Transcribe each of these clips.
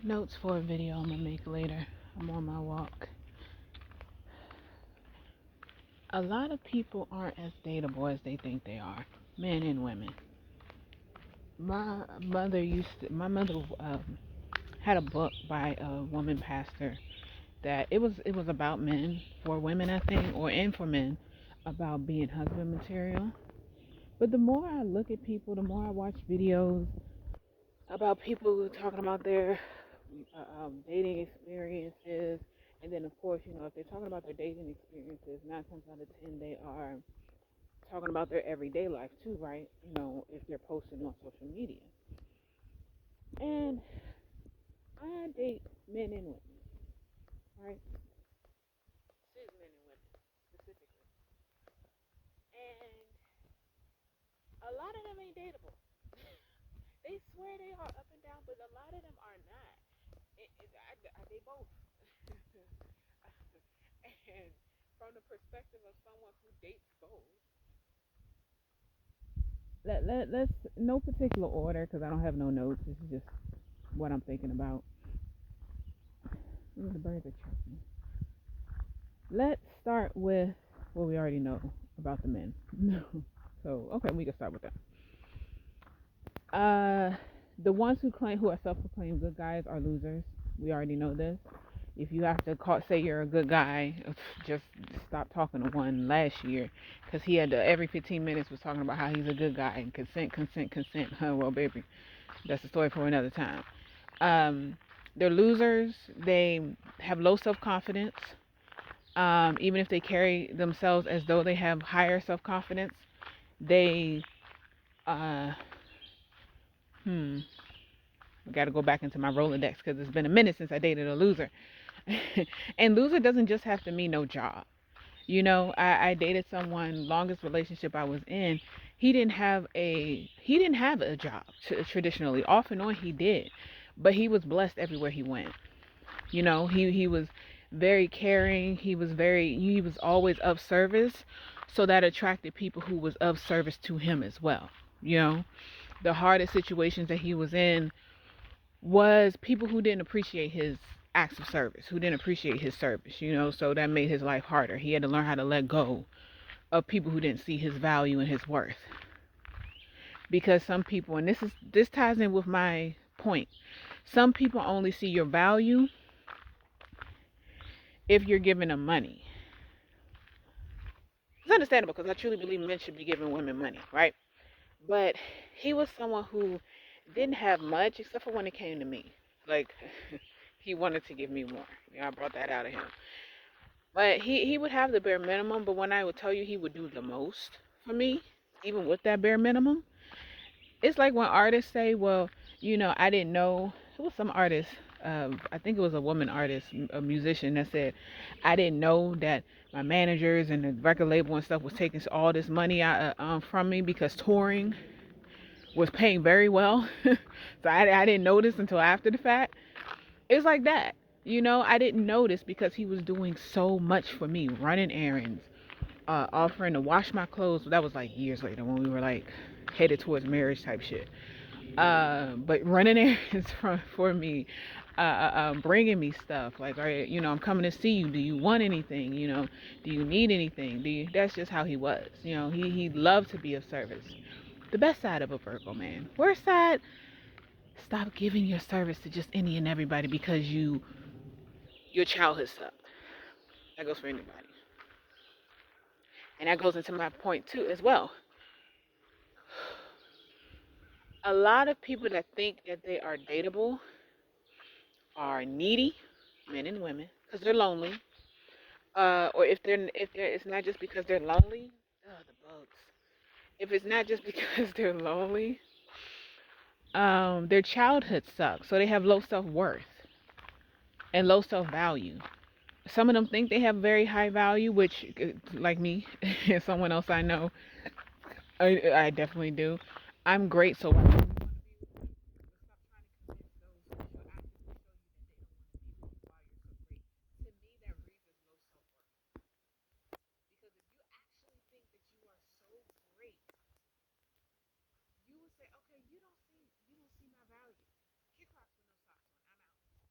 Notes for a video I'm gonna make later. I'm on my walk. A lot of people aren't as dateable as they think they are, men and women. My mother had a book by a woman pastor that it was about men for women, I think, or and for men, about being husband material. But the more I look at people, the more I watch videos about people talking about their dating experiences, and then of course, if they're talking about their dating experiences, 9 times out of 10 they are talking about their everyday life too, right? If they're posting on social media. And I date men and women, right? Cis men and women specifically. And a lot of them ain't dateable. They swear they are up and down, but a lot of them are not. They both. And from the perspective of someone who dates both, let's no particular order because I don't have no notes. This is just what I'm thinking about. The birds are chirping. Let's start with what we already know about the men. So okay, we can start with that. The ones who are self-proclaimed good guys are losers. We already know this. If you have to say you're a good guy, just stop talking to one last year, because he had every 15 minutes was talking about how he's a good guy and consent, consent, consent. Well, baby, that's a story for another time. They're losers. They have low self-confidence. Even if they carry themselves as though they have higher self-confidence, they I got to go back into my Rolodex because it's been a minute since I dated a loser. And loser doesn't just have to mean no job. I dated someone, longest relationship I was in. He didn't have a job traditionally. Off and on he did, but he was blessed everywhere he went. He was very caring. He was always of service, so that attracted people who was of service to him as well. You know, the hardest situations that he was in was people who didn't appreciate his acts of service, who didn't appreciate his service, so that made his life harder. He had to learn how to let go of people who didn't see his value and his worth. Because some people, and this ties in with my point, some people only see your value if you're giving them money. It's understandable because I truly believe men should be giving women money, right? But he was someone who didn't have much except for when it came to me. Like, he wanted to give me more. I brought that out of him. But he would have the bare minimum, but when I would tell you he would do the most for me, even with that bare minimum, it's like when artists say, well, I didn't know. It was some artist, I think it was a woman artist, a musician, that said, I didn't know that my managers and the record label and stuff was taking all this money out from me because touring was paying very well. So I didn't notice until after the fact. It's like that. I didn't notice because he was doing so much for me, running errands, offering to wash my clothes. That was like years later when we were like headed towards marriage type shit. But running errands for me, bringing me stuff like, all right, I'm coming to see you. Do you want anything? Do you need anything? That's just how he was. He loved to be of service. The best side of a Virgo man. Worst side, stop giving your service to just any and everybody because your childhood sucked. That goes for anybody. And that goes into my point too as well. A lot of people that think that they are dateable are needy, men and women, because they're lonely. Or if they're it's not just because they're lonely. The bugs. If it's not just because they're lonely, their childhood sucks, so they have low self worth and low self value. Some of them think they have very high value, which, like me, and someone else I know, I definitely do. I'm great, so why? You would say, okay, you don't see my value. Kick rocks with no socks on. I'm out.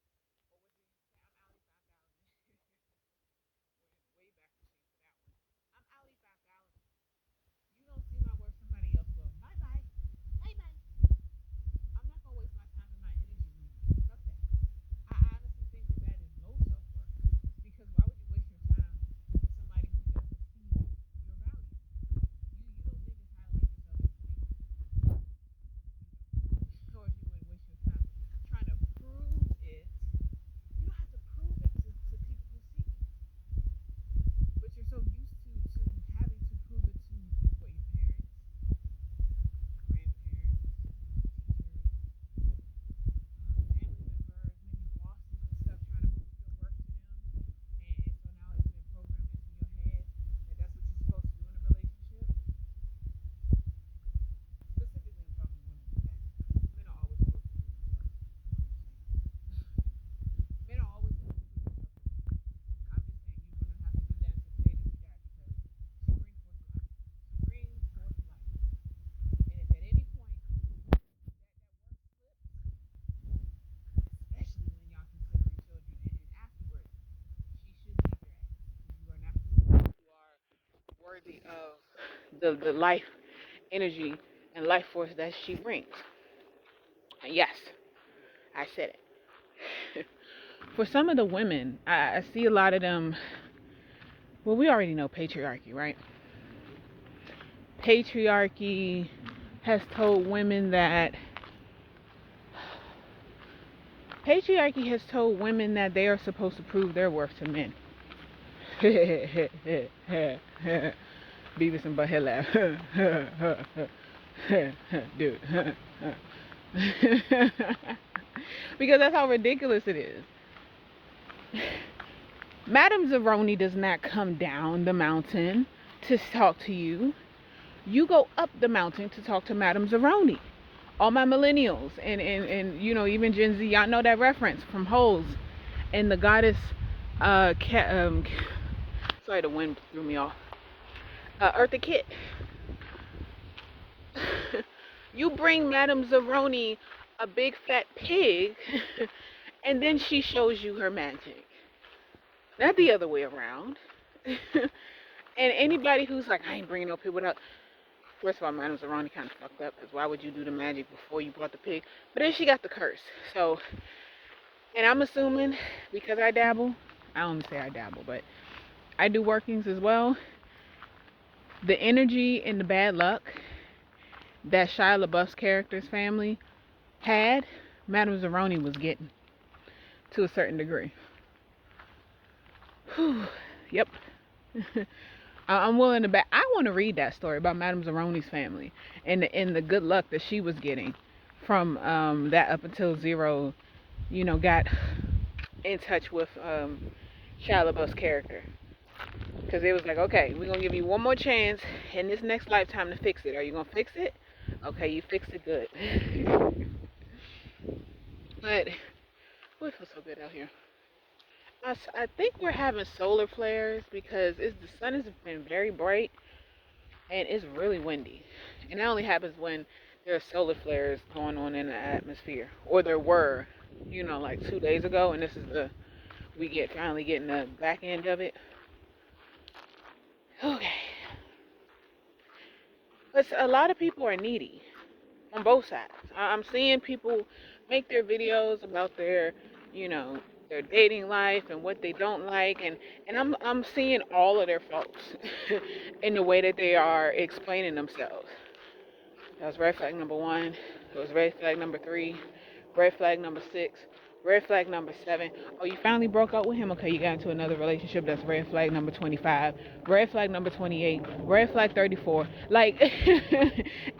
worthy of the life energy and life force that she brings. And yes, I said it. For some of the women, I see a lot of them. Well, we already know patriarchy, right? Patriarchy has told women that they are supposed to prove their worth to men. Beavis and Butthead laugh. Dude. Because that's how ridiculous it is. Madame Zeroni does not come down the mountain to talk to you. You go up the mountain to talk to Madame Zeroni. All my millennials and you know, even Gen Z, y'all know that reference from Holes and the goddess sorry, the wind threw me off. Eartha Kitt. You bring Madame Zeroni a big fat pig and then she shows you her magic. Not the other way around. And anybody who's like, I ain't bringing no pig without. First of all, Madame Zeroni kind of fucked up, because why would you do the magic before you brought the pig? But then she got the curse. So, and I'm assuming, because I dabble, I don't say I dabble, but I do workings as well. The energy and the bad luck that Shia LaBeouf's character's family had, Madame Zeroni was getting to a certain degree. Whew. Yep. I'm willing to bet. I want to read that story about Madame Zeroni's family and the good luck that she was getting from that up until Zero, you know, got in touch with Shia LaBeouf's character. Because it was like, okay, we're going to give you one more chance in this next lifetime to fix it. Are you going to fix it? Okay, you fixed it good. But, oh, it feels so good out here. I think we're having solar flares because the sun has been very bright and it's really windy. And that only happens when there are solar flares going on in the atmosphere. Or there were, you know, like 2 days ago, and this is finally getting the back end of it. Okay. But a lot of people are needy on both sides. I'm seeing people make their videos about their, you know, their dating life and what they don't like, and I'm seeing all of their faults in the way that they are explaining themselves. That was red flag number 1. That was red flag number 3. Red flag number 6. Red flag number 7. Oh, you finally broke up with him? Okay, you got into another relationship. That's red flag number 25. Red flag number 28. Red flag 34. Like,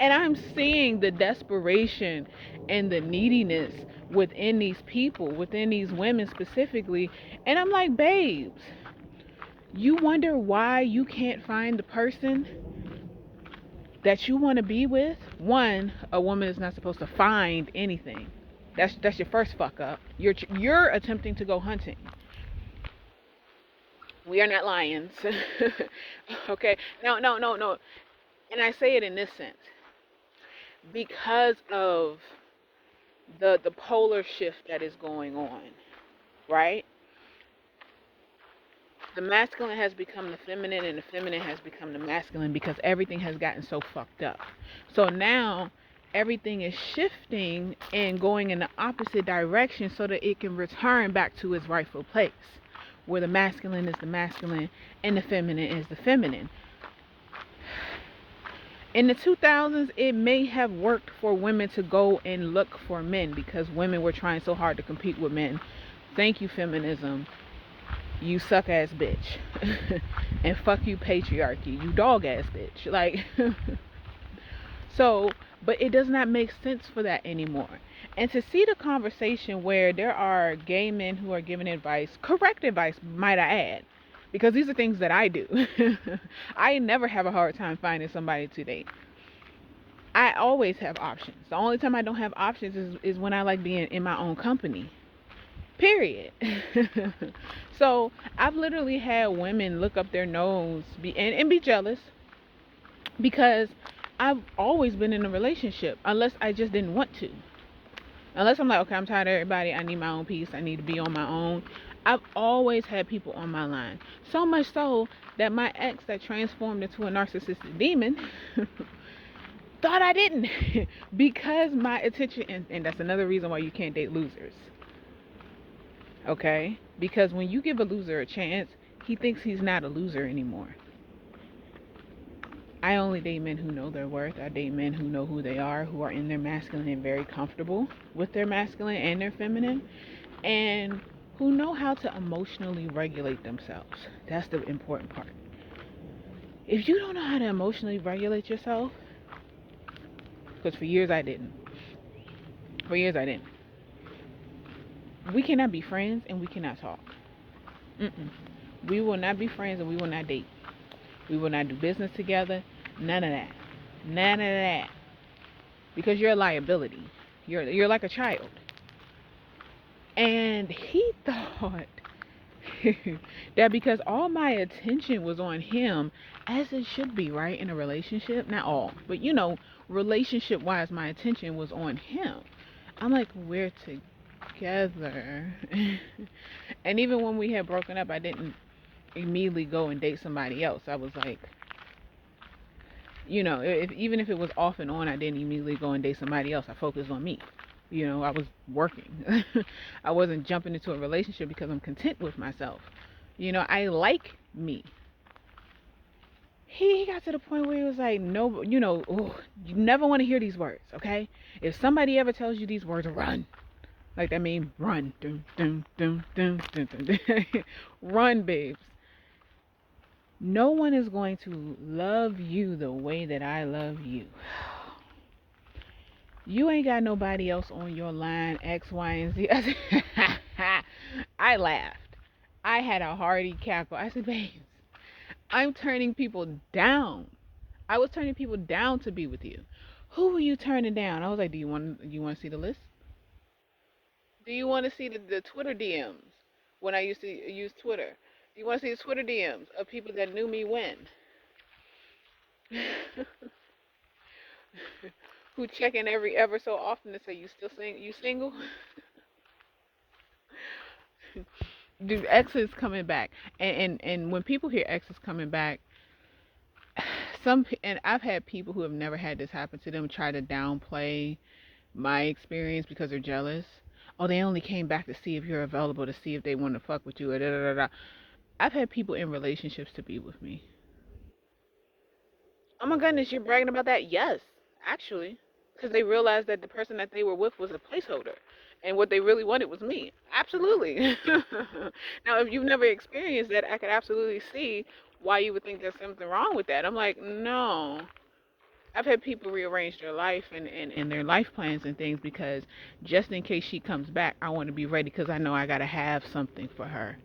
and I'm seeing the desperation and the neediness within these people, within these women specifically. And I'm like, babes, you wonder why you can't find the person that you want to be with? One, a woman is not supposed to find anything. That's your first fuck up. You're attempting to go hunting. We are not lions. Okay? No. And I say it in this sense. Because of the polar shift that is going on, right? The masculine has become the feminine and the feminine has become the masculine because everything has gotten so fucked up. So now everything is shifting and going in the opposite direction so that it can return back to its rightful place, where the masculine is the masculine and the feminine is the feminine. In the 2000s, it may have worked for women to go and look for men because women were trying so hard to compete with men. Thank you, feminism. You suck ass bitch. And fuck you, patriarchy. You dog ass bitch. Like, so, but it does not make sense for that anymore. And to see the conversation where there are gay men who are giving advice, correct advice, might I add, because these are things that I do. I never have a hard time finding somebody to date. I always have options. The only time I don't have options is when I like being in my own company. Period. So I've literally had women look up their nose and be jealous because I've always been in a relationship unless I just didn't want to. Unless I'm like, okay, I'm tired of everybody. I need my own peace. I need to be on my own. I've always had people on my line. So much so that my ex that transformed into a narcissistic demon thought I didn't. Because my attention, and that's another reason why you can't date losers. Okay? Because when you give a loser a chance, he thinks he's not a loser anymore. I only date men who know their worth. I date men who know who they are, who are in their masculine and very comfortable with their masculine and their feminine, and who know how to emotionally regulate themselves. That's the important part. If you don't know how to emotionally regulate yourself, because for years I didn't. For years I didn't. We cannot be friends and we cannot talk. Mm-mm. We will not be friends and we will not date. We will not do business together. None of that. None of that. Because you're a liability. You're like a child. And he thought that because all my attention was on him, as it should be, right? In a relationship, not all, but relationship wise, my attention was on him. I'm like, we're together. And even when we had broken up, I didn't immediately go and date somebody else. I was like, even if it was off and on, I didn't immediately go and date somebody else. I focused on me. I was working. I wasn't jumping into a relationship because I'm content with myself. I like me. He got to the point where he was like, no, ooh, you never want to hear these words, okay? If somebody ever tells you these words, run. Like that means run. Dun, dun, dun, dun, dun, dun, dun. Run, babes. No one is going to love you the way that I love you. You ain't got nobody else on your line, X, Y, and Z. I laughed. I had a hearty cackle. I said, babes, I'm turning people down. I was turning people down to be with you. Who were you turning down? I was like, do you want to see the list? Do you want to see the Twitter DMs when I used to use Twitter? Do you want to see the Twitter DMs of people that knew me when? Who check in every ever so often to say you single? Dude, X is coming back, and when people hear X is coming back, and I've had people who have never had this happen to them try to downplay my experience because they're jealous. Oh, they only came back to see if you're available, to see if they want to fuck with you. Or da, da, da, da. I've had people in relationships to be with me. Oh my goodness, you're bragging about that? Yes, actually, because they realized that the person that they were with was a placeholder, and what they really wanted was me. Absolutely. Now, if you've never experienced that, I could absolutely see why you would think there's something wrong with that. I'm like, no. I've had people rearrange their life and their life plans and things because just in case she comes back, I want to be ready because I know I got to have something for her.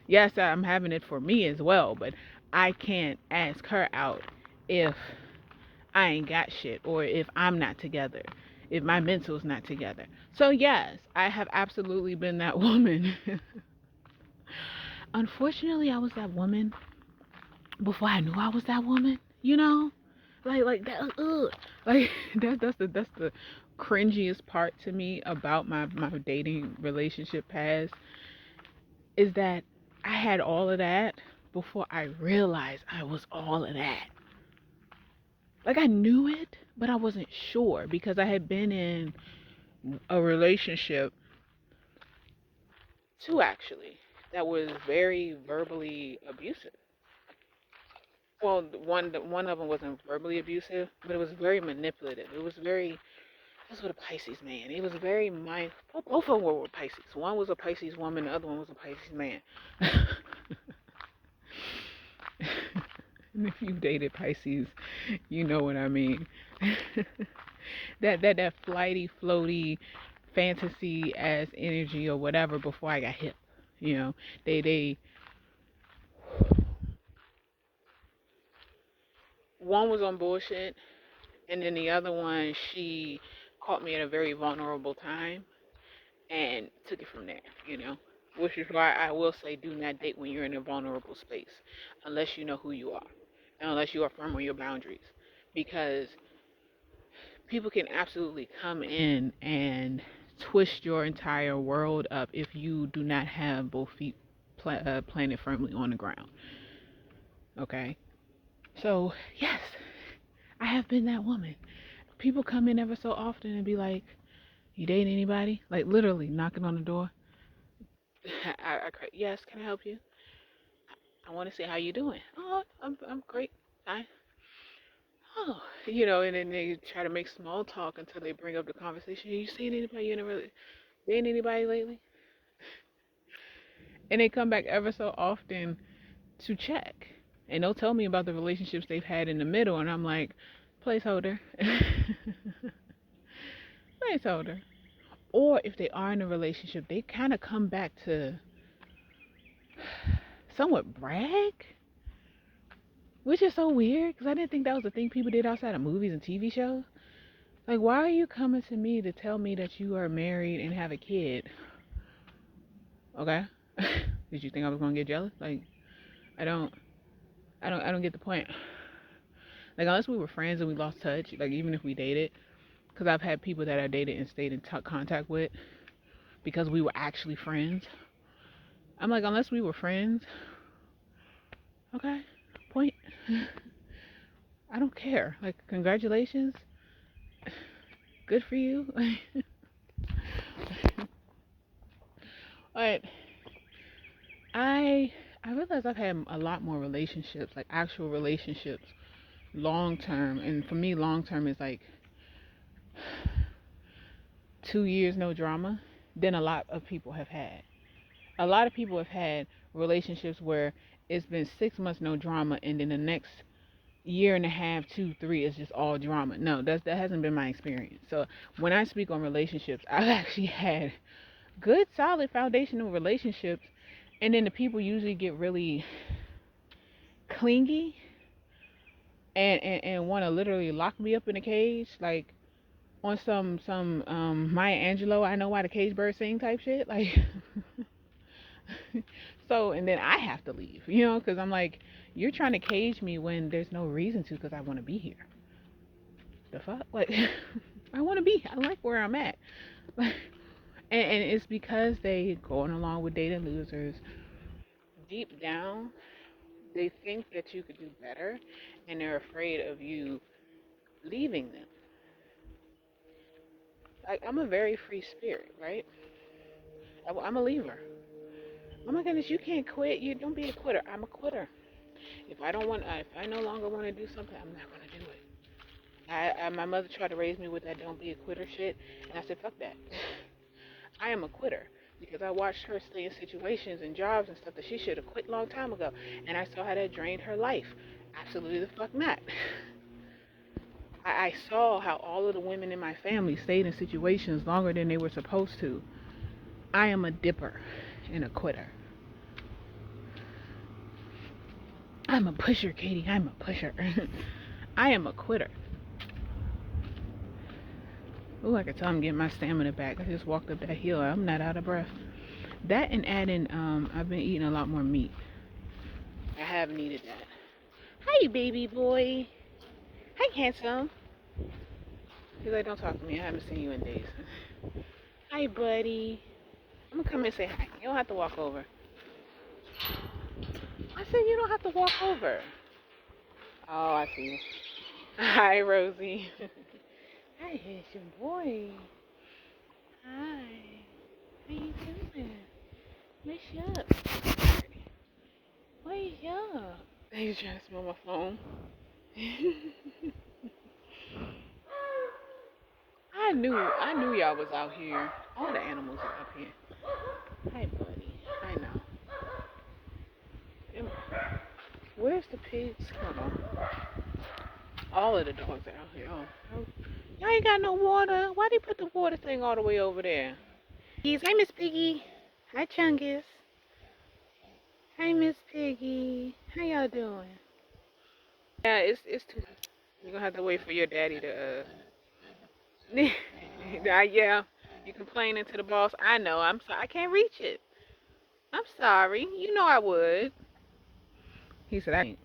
Yes, I'm having it for me as well, but I can't ask her out if I ain't got shit or if I'm not together, if my mental's not together. So, yes, I have absolutely been that woman. Unfortunately, I was that woman before I knew I was that woman, like that. Like that's the cringiest part to me about my dating relationship past is that I had all of that before I realized I was all of that. Like I knew it, but I wasn't sure because I had been in a relationship, two actually, that was very verbally abusive. Well, one of them wasn't verbally abusive, but it was very manipulative. It was very. This was a Pisces man. He was very mind. Both of them were Pisces. One was a Pisces woman. The other one was a Pisces man. And if you dated Pisces, you know what I mean. that flighty, floaty, fantasy as energy or whatever. Before I got hip, they one was on bullshit, and then the other one she caught me at a very vulnerable time and took it from there. Which is why I will say do not date when you're in a vulnerable space, unless you know who you are, and unless you are firm on your boundaries, because People can absolutely come in and twist your entire world up if you do not have both feet planted firmly on the ground. Okay? So, yes, I have been that woman. People come in ever so often and be like, "You dating anybody?" Like, literally knocking on the door. Yes, can I help you? I want to see how you doing. Oh, I'm great. Fine. Oh, and then they try to make small talk until they bring up the conversation. You seen anybody? You never really dating anybody lately? And they come back ever so often to check. And they'll tell me about the relationships they've had in the middle, and I'm like, placeholder. Placeholder. Or if they are in a relationship, they kind of come back to somewhat brag, which is so weird because I didn't think that was a thing people did outside of movies and TV shows. Like, why are you coming to me to tell me that you are married and have a kid? Okay. Did you think I was gonna get jealous? Like, I don't, I don't get the point. Like, unless we were friends and we lost touch, like even if we dated, because I've had people that I dated and stayed in contact with because we were actually friends. I'm like, unless we were friends, okay, point. I don't care. Like, congratulations, good for you. But I realize I've had a lot more relationships, like actual relationships, long term. And for me, long term is like 2 years no drama than a lot of people have had. A lot of people have had relationships where it's been 6 months no drama, and then the next year and a half, 2, 3 is just all drama. No, that hasn't been my experience. So when I speak on relationships, I've actually had good, solid, foundational relationships, and then the people usually get really clingy and want to literally lock me up in a cage, like on some Maya Angelou, I know why the cage bird sing type shit, like. So, and then I have to leave, because I'm like, you're trying to cage me when there's no reason to, because I want to be here. The fuck? Like, I want to be, I like where I'm at. and it's because they going along with data losers. Deep down, they think that you could do better, and they're afraid of you leaving them. Like, I'm a very free spirit, right? I'm a leaver. Oh my goodness, you can't quit. You don't be a quitter. I'm a quitter. If I no longer want to do something, I'm not gonna do it. My mother tried to raise me with that "don't be a quitter" shit, and I said fuck that. I am a quitter because I watched her stay in situations and jobs and stuff that she should have quit a long time ago, and I saw how that drained her life. Absolutely the fuck not. I saw how all of the women in my family stayed in situations longer than they were supposed to. I am a dipper and a quitter. I'm a pusher, Katie. I'm a pusher. I am a quitter. Oh, I can tell I'm getting my stamina back. I just walked up that hill. I'm not out of breath. That and adding, I've been eating a lot more meat. I have needed that. Hi, baby boy. Hi, handsome. He's like, don't talk to me. I haven't seen you in days. Hi, buddy. I'm gonna come and say hi. You don't have to walk over. I said you don't have to walk over. Oh, I see you. Hi, Rosie. Hi, it's your boy. Hi. How you doing? What's up? What's up? He's trying to smell my phone. I knew y'all was out here. All the animals are up here. Hi, buddy. I know. Where's the pigs? Hold on. All of the dogs are out here. Oh, y'all ain't got no water. Why they put the water thing all the way over there? Hi, Miss Piggy. Hi, Chungus. Hi, Miss Piggy. How y'all doing? Yeah, it's too. You're gonna have to wait for your daddy to. Yeah, you complaining to the boss. I know. I'm sorry. I can't reach it. I'm sorry. You know I would. He said,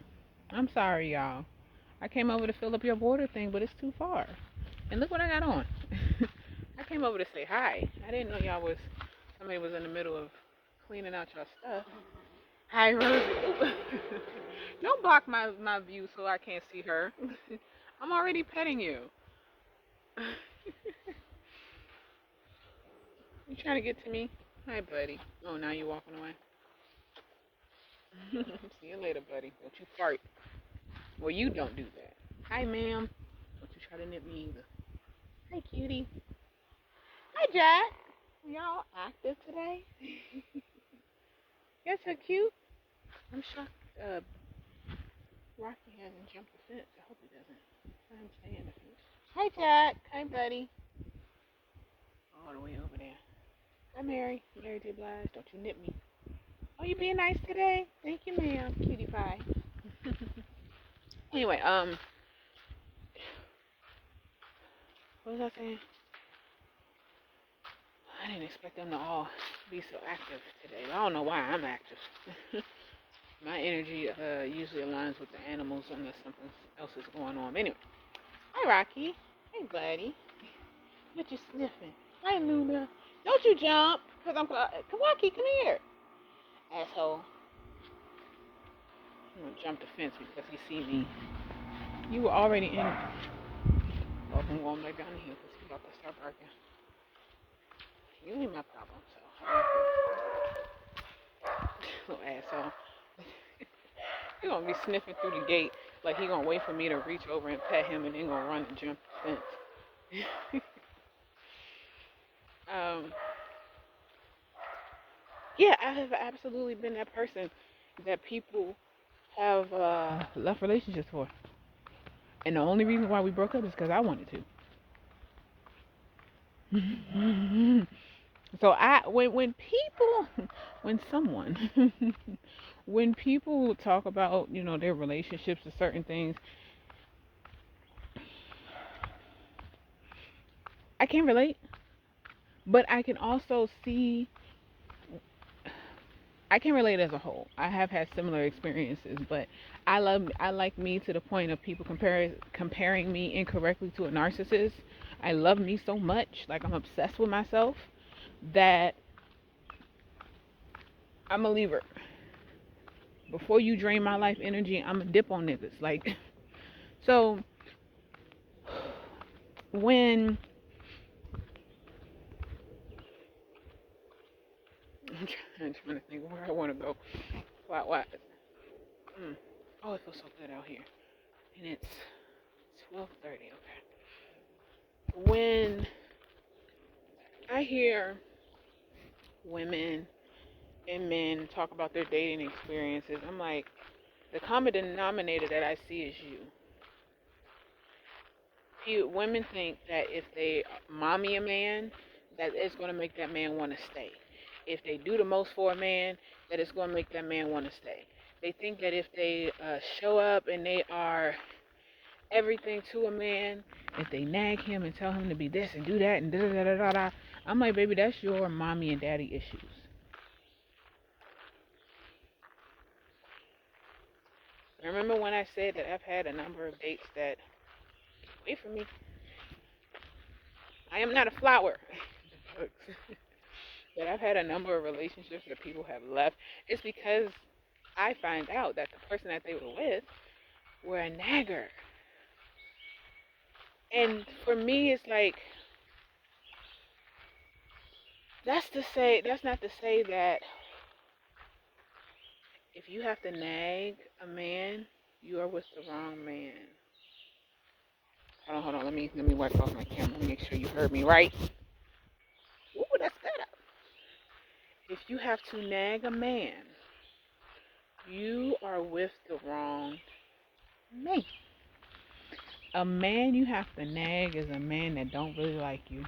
I'm sorry, y'all. I came over to fill up your water thing, but it's too far. And look what I got on. I came over to say hi. I didn't know somebody was in the middle of cleaning out your stuff. Hi, Rosie. Don't block my view so I can't see her. I'm already petting you. You trying to get to me? Hi, buddy. Oh, now you're walking away. See you later, buddy. Don't you fart. Well, you don't do that. Hi, ma'am. Don't you try to nip me either. Hi, cutie. Hi, Jack. Y'all active today? You're so cute. I'm shocked. Rocky hasn't jumped the fence. I hope he doesn't. I'm staying the fence. Hi, Jack. Hi, buddy. All the way over there. Hi, Mary. Mary J. Blige. Don't you nip me. Oh, you being nice today? Thank you, ma'am. Cutie pie. Anyway, what was I saying? I didn't expect them to all be so active today. I don't know why I'm active. My energy usually aligns with the animals unless something else is going on. But anyway, hi Rocky. Hey buddy. What you sniffing? Hi Luna. Don't you jump, cause I'm Rocky. Come here, asshole. I'm gonna jump the fence because he see me. You were already in. Oh, I'm going back down here because he's about to start barking. You ain't my problem, so little asshole. He gonna be sniffing through the gate like he gonna wait for me to reach over and pet him and then gonna run and jump the fence. um, yeah, I have absolutely been that person that people have left relationships for, and the only reason why we broke up is because I wanted to. So when people talk about their relationships or certain things, I can relate, but I can relate as a whole. I have had similar experiences, but I like me to the point of people comparing me incorrectly to a narcissist. I love me so much, like I'm obsessed with myself, that I'm a leaver. Before you drain my life energy, I'm a dip on niggas. Like, so when I'm trying to think where I want to go. What? Oh, it feels so good out here, and it's 12:30. Okay. When I hear women and men talk about their dating experiences, I'm like, the common denominator that I see is you. Women think that if they mommy a man, that it's going to make that man want to stay. If they do the most for a man, that it's going to make that man want to stay. They think that if they show up and they are everything to a man, if they nag him and tell him to be this and do that and da da da da da, I'm like, baby, that's your mommy and daddy issues. Remember when I said that I've had a number of dates that wait for me. I am not a flower. But I've had a number of relationships that people have left. It's because I find out that the person that they were with were a nagger. And for me, it's like, that's not to say that if you have to nag a man, you are with the wrong man. Hold on. Let me wipe off my camera. Make sure you heard me right. Ooh, that's better. If you have to nag a man, you are with the wrong man. A man you have to nag is a man that don't really like you.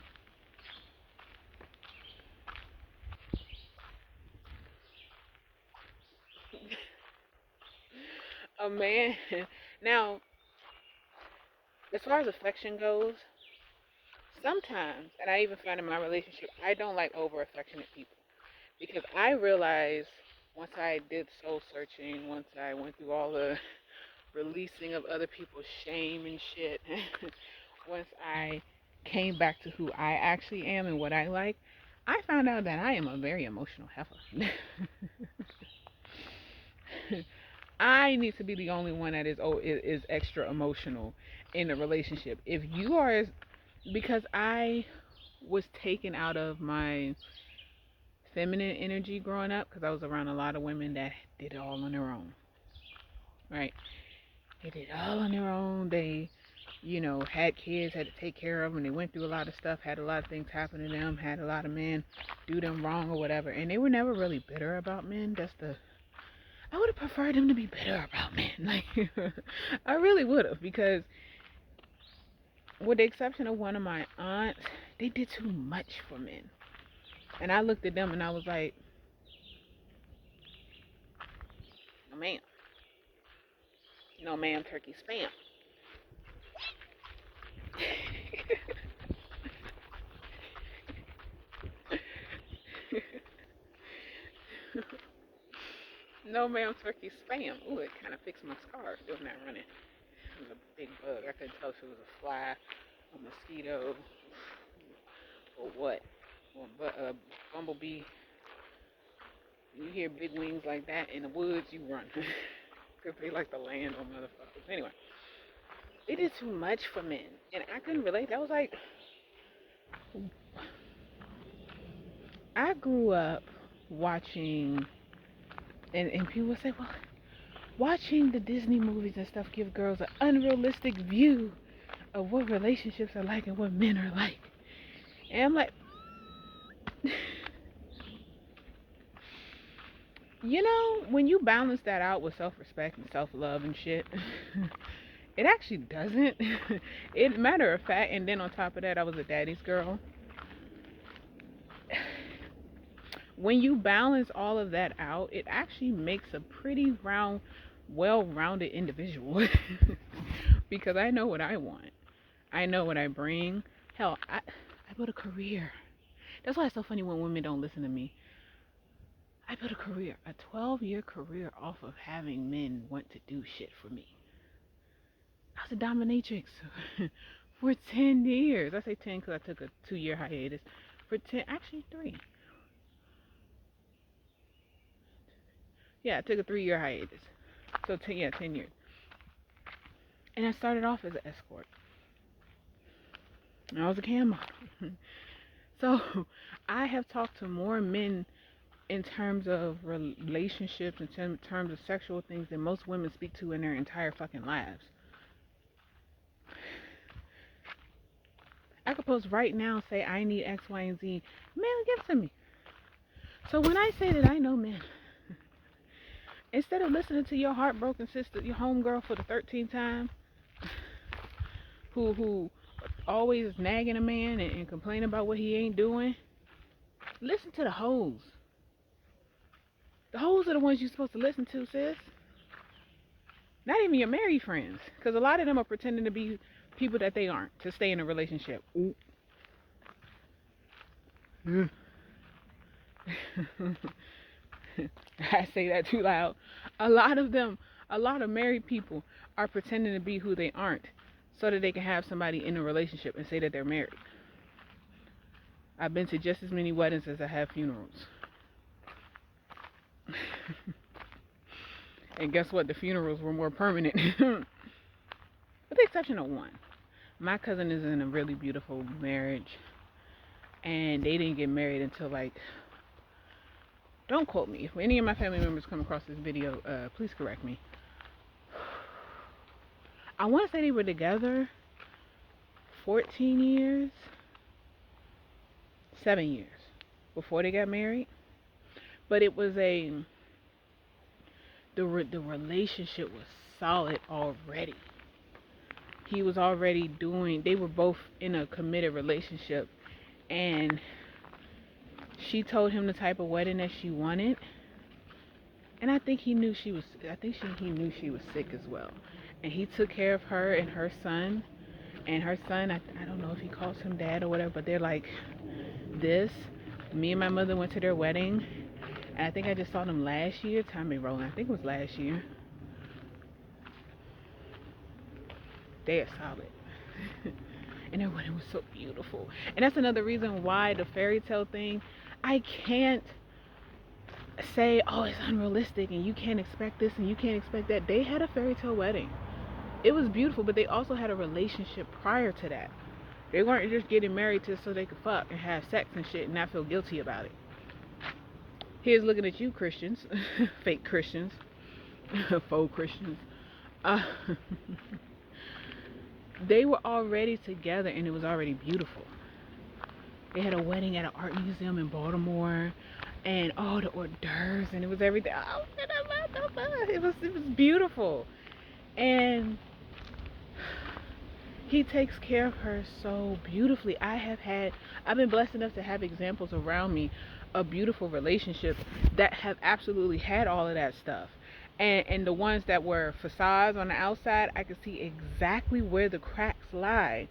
A man. Now, as far as affection goes, sometimes, and I even find in my relationship, I don't like over affectionate people because I realized once I did soul searching, once I went through all the releasing of other people's shame and shit, once I came back to who I actually am and what I like, I found out that I am a very emotional heifer. I need to be the only one that is extra emotional in a relationship. If you are, because I was taken out of my feminine energy growing up because I was around a lot of women that did it all on their own, right? They did it all on their own. They, had kids, had to take care of them. They went through a lot of stuff, had a lot of things happen to them, had a lot of men do them wrong or whatever. And they were never really bitter about men. I would have preferred them to be bitter about men. Like, I really would have, because with the exception of one of my aunts, they did too much for men. And I looked at them and I was like, no ma'am. No ma'am, turkey spam. No ma'am, turkey spam. Ooh, it kind of fixed my scar doing that running. It was a big bug. I couldn't tell if it was a fly, a mosquito, or what. Or a bumblebee. You hear big wings like that in the woods, you run. Because they like to land on motherfuckers. Anyway, they did too much for men. And I couldn't relate. That was like, I grew up watching, and people say, well, watching the Disney movies and stuff give girls an unrealistic view of what relationships are like and what men are like. And I'm like, when you balance that out with self-respect and self-love and shit, it actually doesn't. It matter of fact, and then on top of that, I was a daddy's girl. When you balance all of that out, it actually makes a pretty well-rounded individual. Because I know what I want. I know what I bring. Hell, I built a career. That's why it's so funny when women don't listen to me. I built a career, a 12-year career off of having men want to do shit for me. I was a dominatrix for 10 years. I say 10 because I took a 2-year hiatus. For 10, actually 3. Yeah, I took a 3-year hiatus. So 10 years. And I started off as an escort. And I was a cam model. So I have talked to more men in terms of relationships, in terms of sexual things, than most women speak to in their entire fucking lives. I could post right now, say I need X, Y, and Z. Man, give it to me. So when I say that I know men, instead of listening to your heartbroken sister, your homegirl for the 13th time, who always nagging a man and complaining about what he ain't doing, listen to the hoes. The hoes are the ones you're supposed to listen to, sis. Not even your married friends, because a lot of them are pretending to be people that they aren't to stay in a relationship. Ooh. I say that too loud. A lot of married people are pretending to be who they aren't so that they can have somebody in a relationship and say that they're married. I've been to just as many weddings as I have funerals. And guess what? The funerals were more permanent. With the exception of one. My cousin is in a really beautiful marriage. And they didn't get married until don't quote me. If any of my family members come across this video, please correct me. I want to say they were together 14 years, 7 years before they got married. But it was the relationship was solid already. He was already they were both in a committed relationship, and she told him the type of wedding that she wanted, and I think he knew she was sick as well, and he took care of her and her son, I don't know if he calls him dad or whatever, but they're like this. Me and my mother went to their wedding, and I think I just saw them last year. Time me rolling. I think it was last year. They are solid. and their wedding was so beautiful. And that's another reason why the fairy tale thing, I can't say, oh, it's unrealistic and you can't expect this and you can't expect that. They had a fairy tale wedding. It was beautiful, but they also had a relationship prior to that. They weren't just getting married just so they could fuck and have sex and shit and not feel guilty about it. Here's looking at you, Christians, fake Christians, faux Christians. Uh, they were already together and it was already beautiful. They had a wedding at an art museum in Baltimore, and all the hors d'oeuvres, and it was everything. Oh, it was beautiful, and he takes care of her so beautifully. I've been blessed enough to have examples around me of beautiful relationships that have absolutely had all of that stuff. And the ones that were facades on the outside, I could see exactly where the cracks lie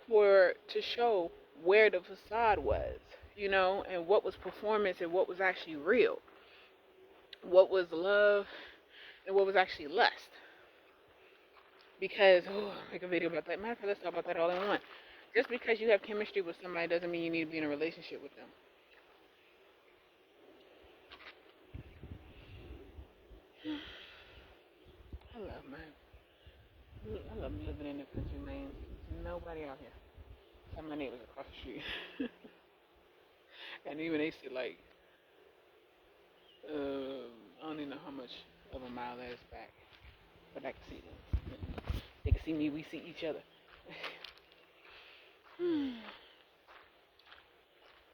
for to show where the facade was, and what was performance and what was actually real, what was love and what was actually lust. Because I'll make a video about that. Matter of fact, let's talk about that all in one. Just because you have chemistry with somebody doesn't mean you need to be in a relationship with them. I love living in the country, man. There's nobody out here. Some of my neighbors across the street. And even they sit like, I don't even know how much of a mile that is back. But I can see them. They can see me, we see each other.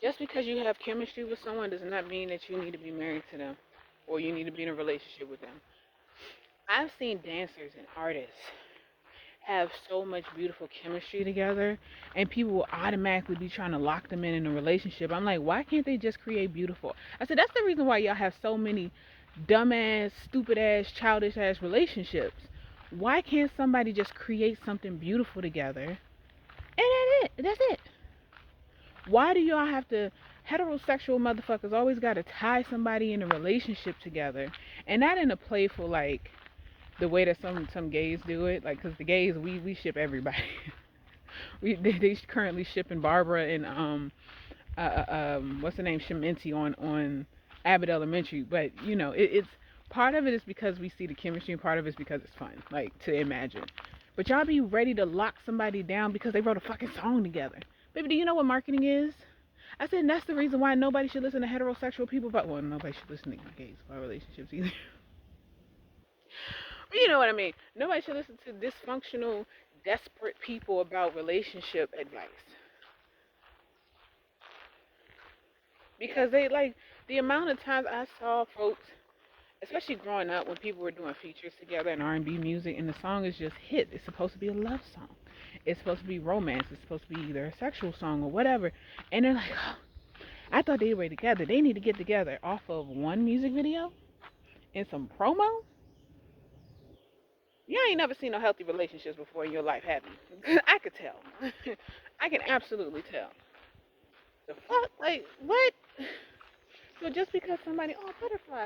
Just because you have chemistry with someone does not mean that you need to be married to them or you need to be in a relationship with them. I've seen dancers and artists have so much beautiful chemistry together, and people will automatically be trying to lock them in a relationship. I'm like, why can't they just create beautiful? I said, that's the reason why y'all have so many dumbass, stupid ass, childish ass relationships. Why can't somebody just create something beautiful together? And that's it. Why do y'all have to, heterosexual motherfuckers always got to tie somebody in a relationship together, and not in a playful, like, the way that some gays do it, like, because the gays, we ship everybody. They currently shipping Barbara and what's the name, Sheminti on Abbott Elementary, but it's part of it is because we see the chemistry, and part of it is because it's fun, like, to imagine. But y'all be ready to lock somebody down because they wrote a fucking song together. Baby, do you know what marketing is? I said, and that's the reason why nobody should listen to heterosexual people, but, well, nobody should listen to gays about relationships either. You know what I mean? Nobody should listen to dysfunctional, desperate people about relationship advice. Because they, like, the amount of times I saw folks, especially growing up when people were doing features together in R&B music, and the song is just hit. It's supposed to be a love song. It's supposed to be romance. It's supposed to be either a sexual song or whatever. And they're like, oh, I thought they were together. They need to get together off of one music video and some promo. You ain't never seen no healthy relationships before in your life, have you? I could tell. I can absolutely tell. The fuck? Like, what? So just because somebody, oh, butterfly.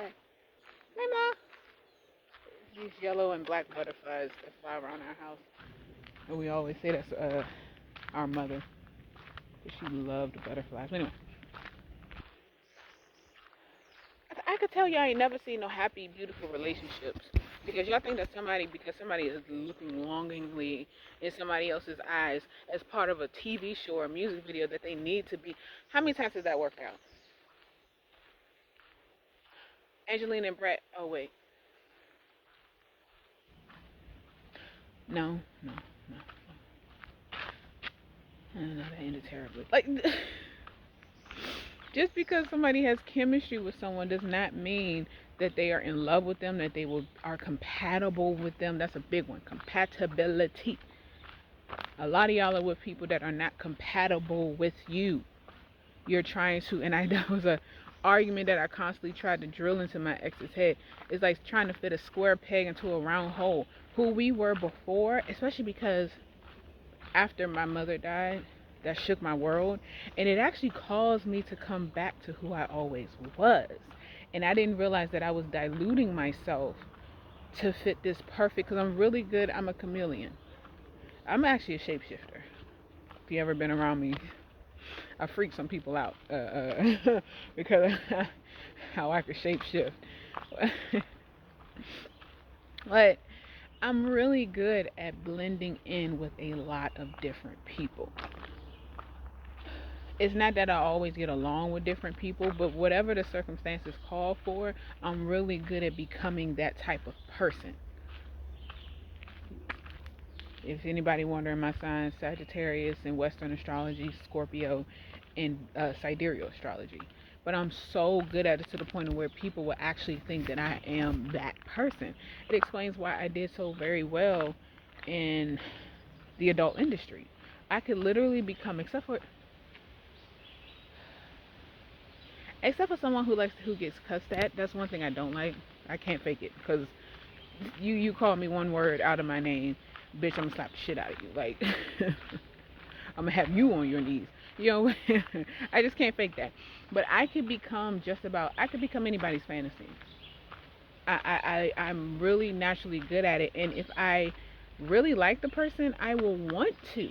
Hey, Ma. These yellow and black butterflies that fly around our house. And we always say that's our mother. Because she loved butterflies. Anyway. I could tell y'all ain't never seen no happy, beautiful relationships. Because y'all think that because somebody is looking longingly in somebody else's eyes as part of a TV show or music video that they need to be. How many times has that worked out? Angelina and Brett. Oh, wait. No. No, that ended terribly. Like, just because somebody has chemistry with someone does not mean that they are in love with them, that they are compatible with them. That's a big one. Compatibility. A lot of y'all are with people that are not compatible with you. You're trying to, and that was a argument that I constantly tried to drill into my ex's head. It's like trying to fit a square peg into a round hole. Who we were before, especially because after my mother died, that shook my world, and it actually caused me to come back to who I always was. And I didn't realize that I was diluting myself to fit this perfect, because I'm really good. I'm a chameleon. I'm actually a shapeshifter. If you ever been around me, I freak some people out because of how I could shape shift. But I'm really good at blending in with a lot of different people. It's not that I always get along with different people, but whatever the circumstances call for, I'm really good at becoming that type of person. If anybody wondering, my sign Sagittarius in Western astrology, Scorpio in sidereal astrology. But I'm so good at it to the point of where people will actually think that I am that person. It explains why I did so very well in the adult industry. I could literally become, except for someone who gets cussed at. That's one thing I don't like. I can't fake it because you call me one word out of my name, bitch, I'm gonna slap the shit out of you. Like I'm gonna have you on your knees. You know, I just can't fake that. But I could become anybody's fantasy. I'm really naturally good at it, and if I really like the person, I will want to.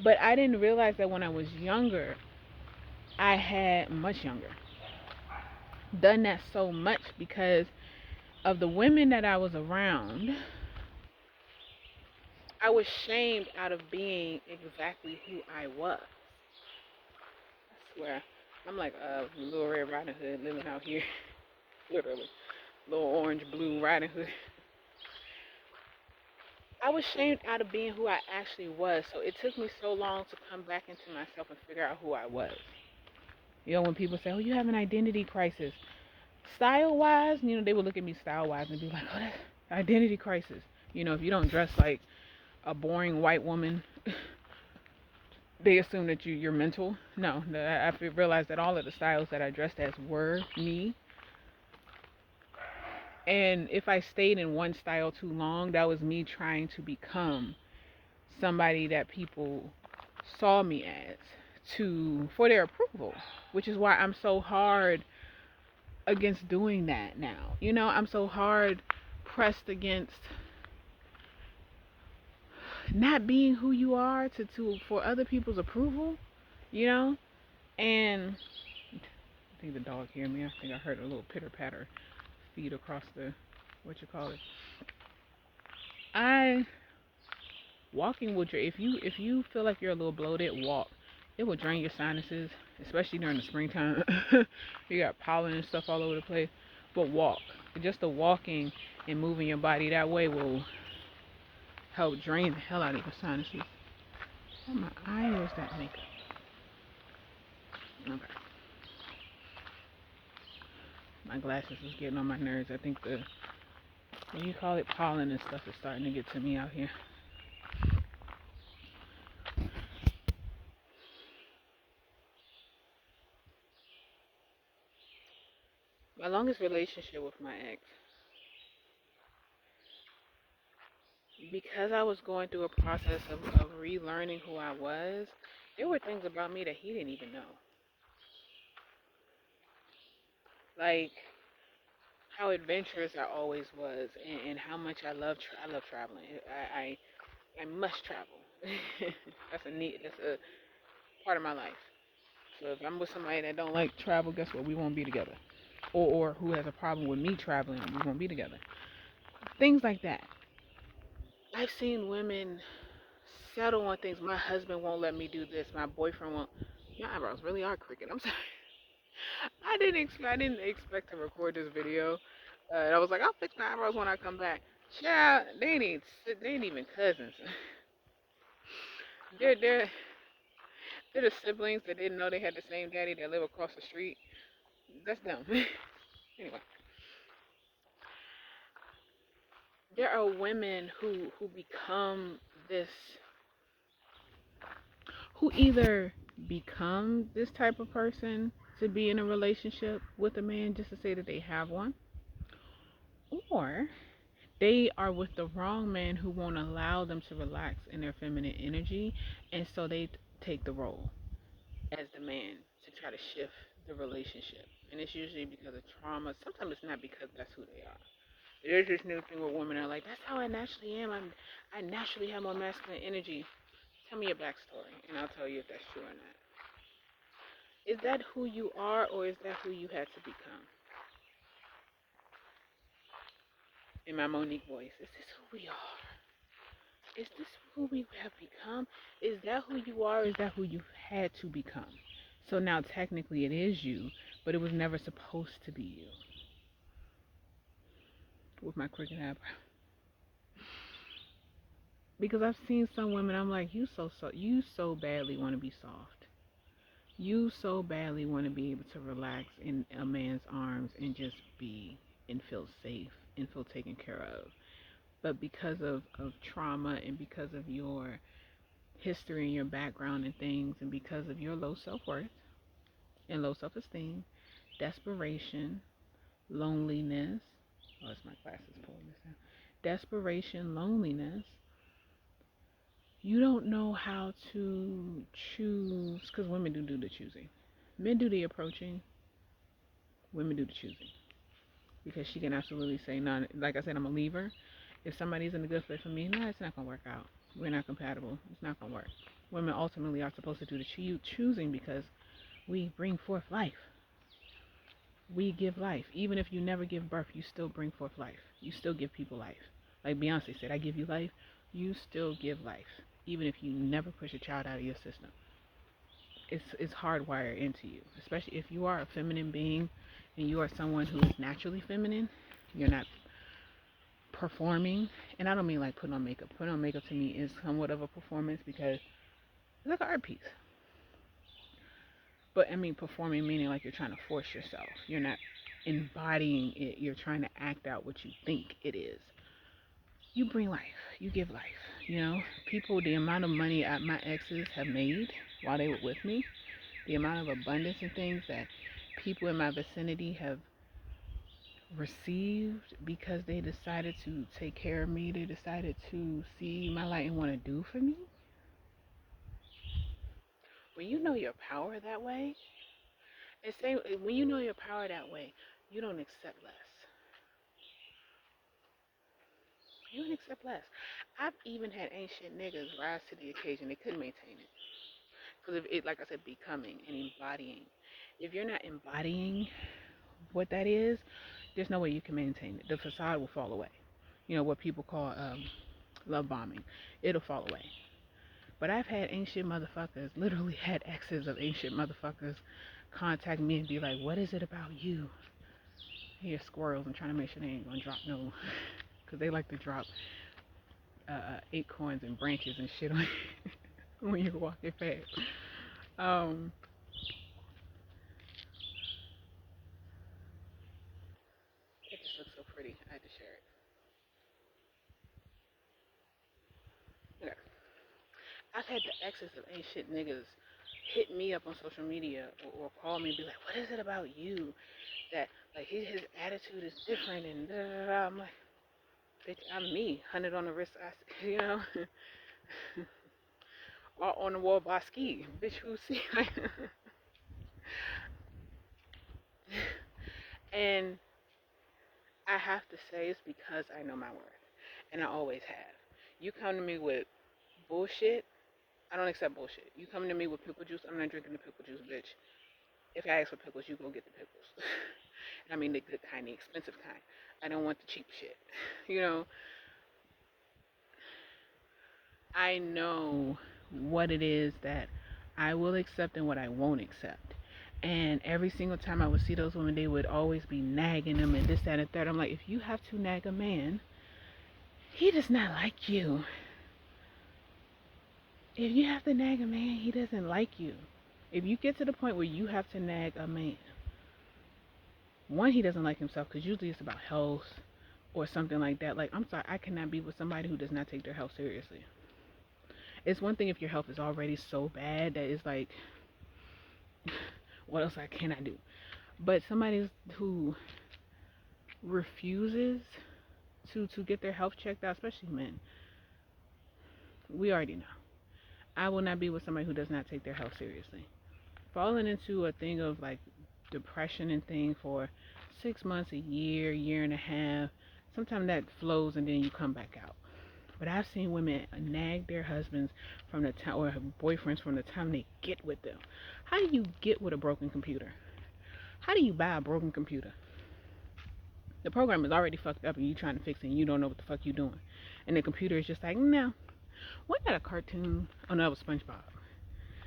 But I didn't realize that when I was younger, I had much younger done that so much because of the women that I was around. I was shamed out of being exactly who I was. I swear. I'm like little Red Riding Hood living out here. Literally. Little orange blue Riding Hood. I was shamed out of being who I actually was. So it took me so long to come back into myself and figure out who I was. You know, when people say, oh, you have an identity crisis. Style wise, they would look at me style wise and be like, oh, that's identity crisis. If you don't dress like a boring white woman, they assume that you're mental. No, I realized that all of the styles that I dressed as were me. And if I stayed in one style too long, that was me trying to become somebody that people saw me as for their approval, which is why I'm so hard against doing that now. I'm so hard pressed against not being who you are for other people's approval, you know? And I think the dog hear me. I think I heard a little pitter patter feet across the what you call it. I walking will if you feel like you're a little bloated, walk. It will drain your sinuses, especially during the springtime. You got pollen and stuff all over the place. But walk. Just the walking and moving your body that way will help drain the hell out of your sinuses. Oh, my eye, or is that makeup? Okay. My glasses is getting on my nerves. I think what do you call it, pollen and stuff is starting to get to me out here. My longest relationship with my ex, because I was going through a process of relearning who I was, there were things about me that he didn't even know. Like how adventurous I always was, and how much I love traveling. I must travel. That's a part of my life. So if I'm with somebody that don't like travel, guess what? We won't be together. Or who has a problem with me traveling, we won't be together. Things like that. I've seen women settle on things. My husband won't let me do this. My boyfriend won't. Your eyebrows really are crooked. I'm sorry. I didn't expect to record this video. And I was like, I'll fix my eyebrows when I come back. Child, they ain't even cousins. they're they're they're the siblings that didn't know they had the same daddy that live across the street. That's them. Anyway, there are women who become this, who either become this type of person to be in a relationship with a man just to say that they have one, or they are with the wrong man who won't allow them to relax in their feminine energy, and so they take the role as the man to try to shift the relationship. And it's usually because of trauma. Sometimes it's not because that's who they are. There's this new thing where women are like, that's how I naturally am. I naturally have more masculine energy. tell me your backstory, and I'll tell you if that's true or not. Is that who you are, or is that who you had to become? In my Monique voice, is this who we are? Is this who we have become? Is that who you are, or is that who you had to become? So now technically it is you, but it was never supposed to be you. With my crooked eyebrow. Because I've seen some women, I'm like, you so badly want to be soft. You so badly want to be able to relax in a man's arms and just be and feel safe and feel taken care of. But because of trauma and because of your history and your background and things, and because of your low self-worth and low self-esteem, desperation, loneliness, oh, it's my glasses pulling this down, desperation, loneliness, you don't know how to choose, because women do the choosing. Men do the approaching, women do the choosing. Because she can absolutely say, no, like I said, I'm a leaver. If somebody's in a good fit for me, no, it's not going to work out. We're not compatible. It's not going to work. Women ultimately are supposed to do the choosing because we bring forth life. We give life. Even if you never give birth, you still bring forth life. You still give people life. Like Beyonce said, I give you life. You still give life. Even if you never push a child out of your system. It's hardwired into you. Especially if you are a feminine being and you are someone who is naturally feminine. You're not performing. And I don't mean like putting on makeup. Putting on makeup to me is somewhat of a performance because it's like an art piece. But I mean performing meaning like you're trying to force yourself. You're not embodying it. You're trying to act out what you think it is. You bring life. You give life. You know, people, the amount of money my exes have made while they were with me, the amount of abundance and things that people in my vicinity have received because they decided to take care of me, they decided to see my light and want to do for me. When you know your power that way, and say when you know your power that way, you don't accept less. You don't accept less. I've even had ancient niggas rise to the occasion. They couldn't maintain it. Because if it, like I said, becoming and embodying. If you're not embodying what that is, there's no way you can maintain it. The facade will fall away. You know, what people call love bombing. It'll fall away. But I've had ancient motherfuckers, literally had exes of ancient motherfuckers contact me and be like, what is it about you? I hear squirrels. I'm trying to make sure they ain't going to drop no. Because they like to drop acorns and branches and shit on when you're walking fast. Um, it just looks so pretty. I had to share it. Okay. I've had the exes of ancient niggas hit me up on social media or call me and be like, what is it about you that, like, his attitude is different and da da da. I'm like, bitch, I'm me. 100 on the wrist, you know, or on the wall by ski. Bitch, who see? And I have to say it's because I know my worth. And I always have. You come to me with bullshit, I don't accept bullshit. You come to me with pickle juice, I'm not drinking the pickle juice, bitch. If I ask for pickles, you go get the pickles. I mean the good kind, the expensive kind. I don't want the cheap shit. You know, I know what it is that I will accept and what I won't accept. And every single time I would see those women, they would always be nagging them and this, that, and third. I'm like, if you have to nag a man, he does not like you. If you have to nag a man, he doesn't like you. If you get to the point where you have to nag a man, one, he doesn't like himself because usually it's about health or something like that. Like, I'm sorry, I cannot be with somebody who does not take their health seriously. It's one thing if your health is already so bad that it's like, what else can I do? But somebody who refuses to get their health checked out, especially men, we already know. I will not be with somebody who does not take their health seriously. Falling into a thing of like depression and thing for 6 months, a year, year and a half, sometimes that flows and then you come back out. But I've seen women nag their husbands from the time, or boyfriends from the time they get with them. How do you get with a broken computer? How do you buy a broken computer? The program is already fucked up and you trying to fix it and you don't know what the fuck you doing. And the computer is just like, no. Wasn't that a cartoon? Oh no, it was SpongeBob.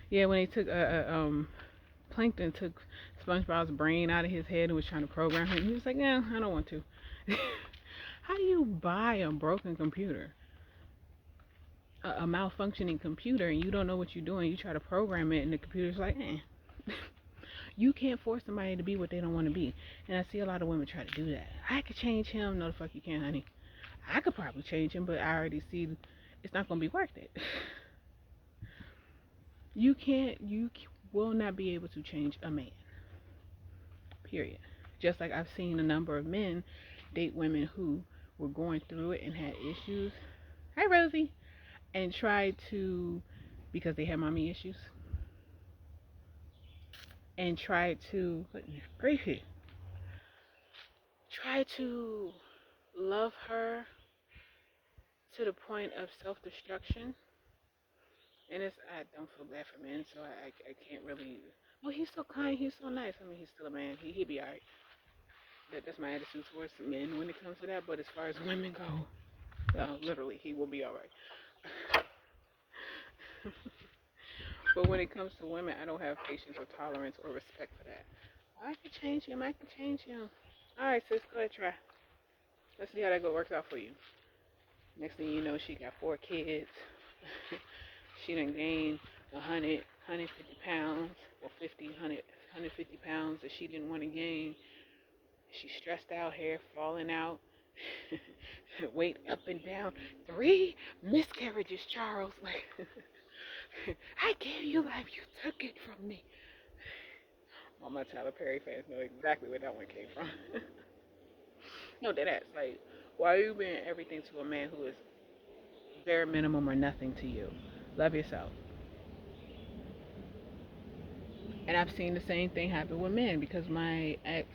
Yeah, when they took Plankton took SpongeBob's brain out of his head and was trying to program him. He was like, yeah, I don't want to. How do you buy a broken computer? A malfunctioning computer and you don't know what you're doing. You try to program it and the computer's like, eh. You can't force somebody to be what they don't want to be. And I see a lot of women try to do that. I could change him. No, the fuck you can't, honey. I could probably change him, but I already see it's not going to be worth it. You will not be able to change a man. Period. Just like I've seen a number of men date women who were going through it and had issues. Hi, Rosie. And tried to, because they had mommy issues, and tried to, gracious, try to love her to the point of self-destruction. And I don't feel bad for men, so I can't really. Oh, he's so kind, he's so nice. I mean, he's still a man. He be alright. That's my attitude towards men when it comes to that. But as far as women go, literally, he will be alright. But when it comes to women, I don't have patience or tolerance or respect for that. I can change him. I can change him. All right, sis, go ahead, try. Let's see how that works out for you. Next thing you know, she got 4 kids. She done gained 150 pounds, or 150 pounds that she didn't want to gain. She's stressed out, hair falling out, weight up and down. 3 miscarriages, Charles. Like, I gave you life, you took it from me. All my Tyler Perry fans know exactly where that one came from. No, that's like, why are you being everything to a man who is bare minimum or nothing to you? Love yourself. And I've seen the same thing happen with men because my ex,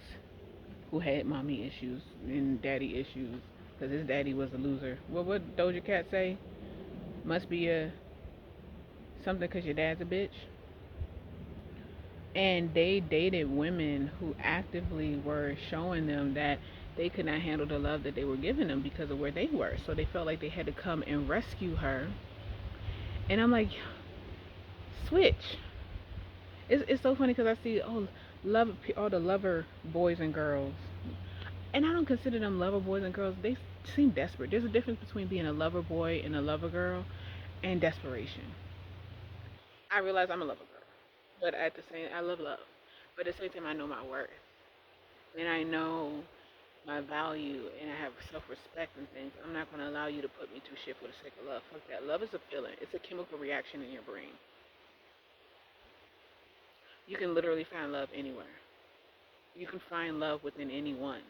who had mommy issues and daddy issues, because his daddy was a loser. Well, what Doja Cat say? Must be a something because your dad's a bitch. And they dated women who actively were showing them that they could not handle the love that they were giving them because of where they were. So they felt like they had to come and rescue her. And I'm like, switch. It's so funny because I see all the lover boys and girls, and I don't consider them lover boys and girls. They seem desperate. There's a difference between being a lover boy and a lover girl, and desperation. I realize I'm a lover girl, but at the same, I love, but at the same time, I know my worth, and I know my value, and I have self-respect and things. I'm not going to allow you to put me through shit for the sake of love. Fuck that. Love is a feeling. It's a chemical reaction in your brain. You can literally find love anywhere. You can find love within anyone.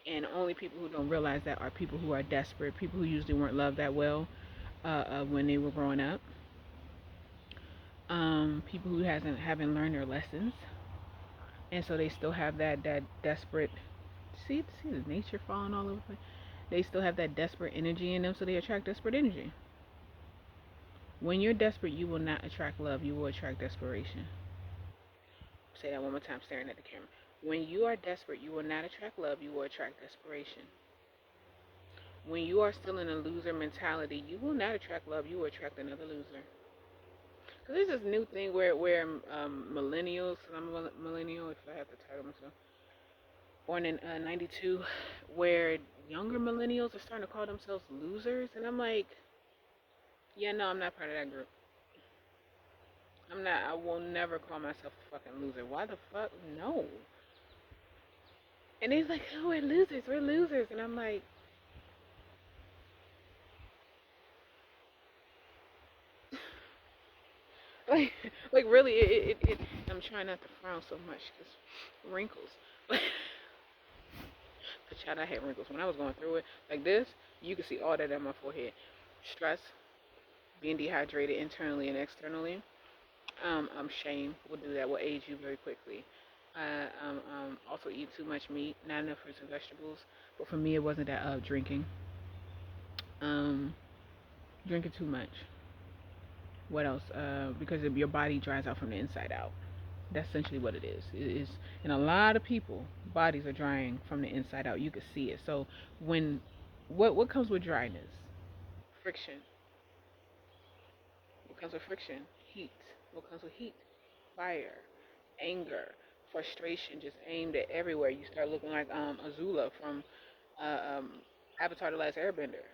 And only people who don't realize that are people who are desperate, people who usually weren't loved that well when they were growing up, people who haven't learned their lessons, and so they still have that desperate. See the nature falling all over the place. They still have that desperate energy in them, so they attract desperate energy. When you're desperate, you will not attract love. You will attract desperation. Say that one more time, staring at the camera. When you are desperate, you will not attract love. You will attract desperation. When you are still in a loser mentality, you will not attract love. You will attract another loser. Because there's this new thing where millennials, I'm a millennial if I have to title myself, born in '92, where younger millennials are starting to call themselves losers, and I'm like, yeah, no, I'm not part of that group. I'm not. I will never call myself a fucking loser. Why the fuck? No. And he's like, oh, we're losers, and I'm like, like, like really, I'm trying not to frown so much because wrinkles. But child, I had wrinkles when I was going through it. Like this, you can see all that on my forehead. Stress, being dehydrated internally and externally. Shame will do that. Will age you very quickly. Also eat too much meat, not enough fruits and vegetables. But for me, it wasn't that drinking. Um, Drinking too much. What else? Because your body dries out from the inside out. That's essentially what it is. It is, and a lot of people, bodies are drying from the inside out. You can see it. So when, what comes with dryness? Friction. What comes with friction? Heat. What comes with heat? Fire, anger, frustration, just aimed at everywhere. You start looking like Azula from uh, um, Avatar: The Last Airbender,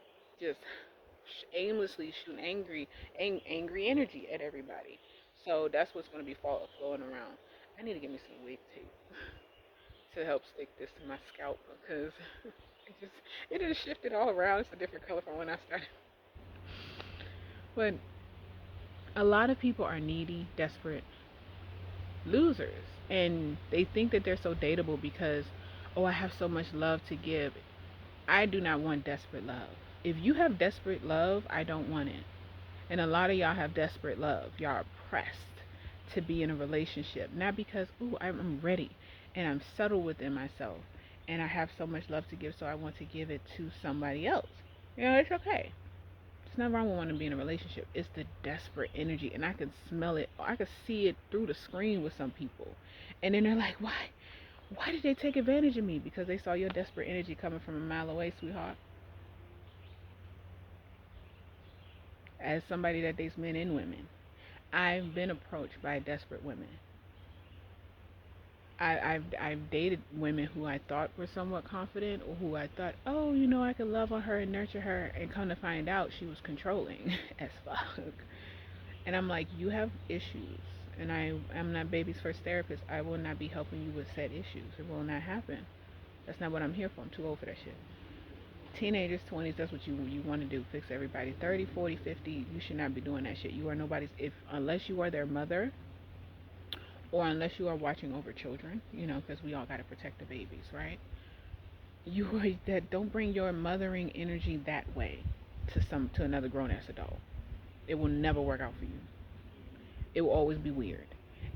just aimlessly shooting angry energy at everybody. So that's what's going to be flowing around. I need to get me some wig tape to help stick this to my scalp because just it just shifted all around. It's a different color from when I started. But a lot of people are needy, desperate losers, and they think that they're so dateable because, oh, I have so much love to give. I do not want desperate love. If you have desperate love, I don't want it. And a lot of y'all have desperate love. Y'all are pressed to be in a relationship, not because, ooh, I'm ready and I'm settled within myself and I have so much love to give, so I want to give it to somebody else. You know, it's okay. It's not wrong with wanting to be in a relationship. It's the desperate energy, and I can smell it. I can see it through the screen with some people, and then they're like, "Why? Why did they take advantage of me?" Because they saw your desperate energy coming from a mile away, sweetheart. As somebody that dates men and women, I've been approached by desperate women. I've dated women who I thought were somewhat confident, or who I thought, oh, I could love on her and nurture her, and come to find out she was controlling as fuck. And I'm like, you have issues, and I'm not baby's first therapist. I will not be helping you with said issues. It will not happen. That's not what I'm here for. I'm too old for that shit. Teenagers, 20s, that's what you want to do. Fix everybody. 30, 40, 50, you should not be doing that shit. You are nobody's, if unless you are their mother, or unless you are watching over children, because we all got to protect the babies, right? You are that. Don't bring your mothering energy that way to another grown ass adult. It will never work out for you. It will always be weird.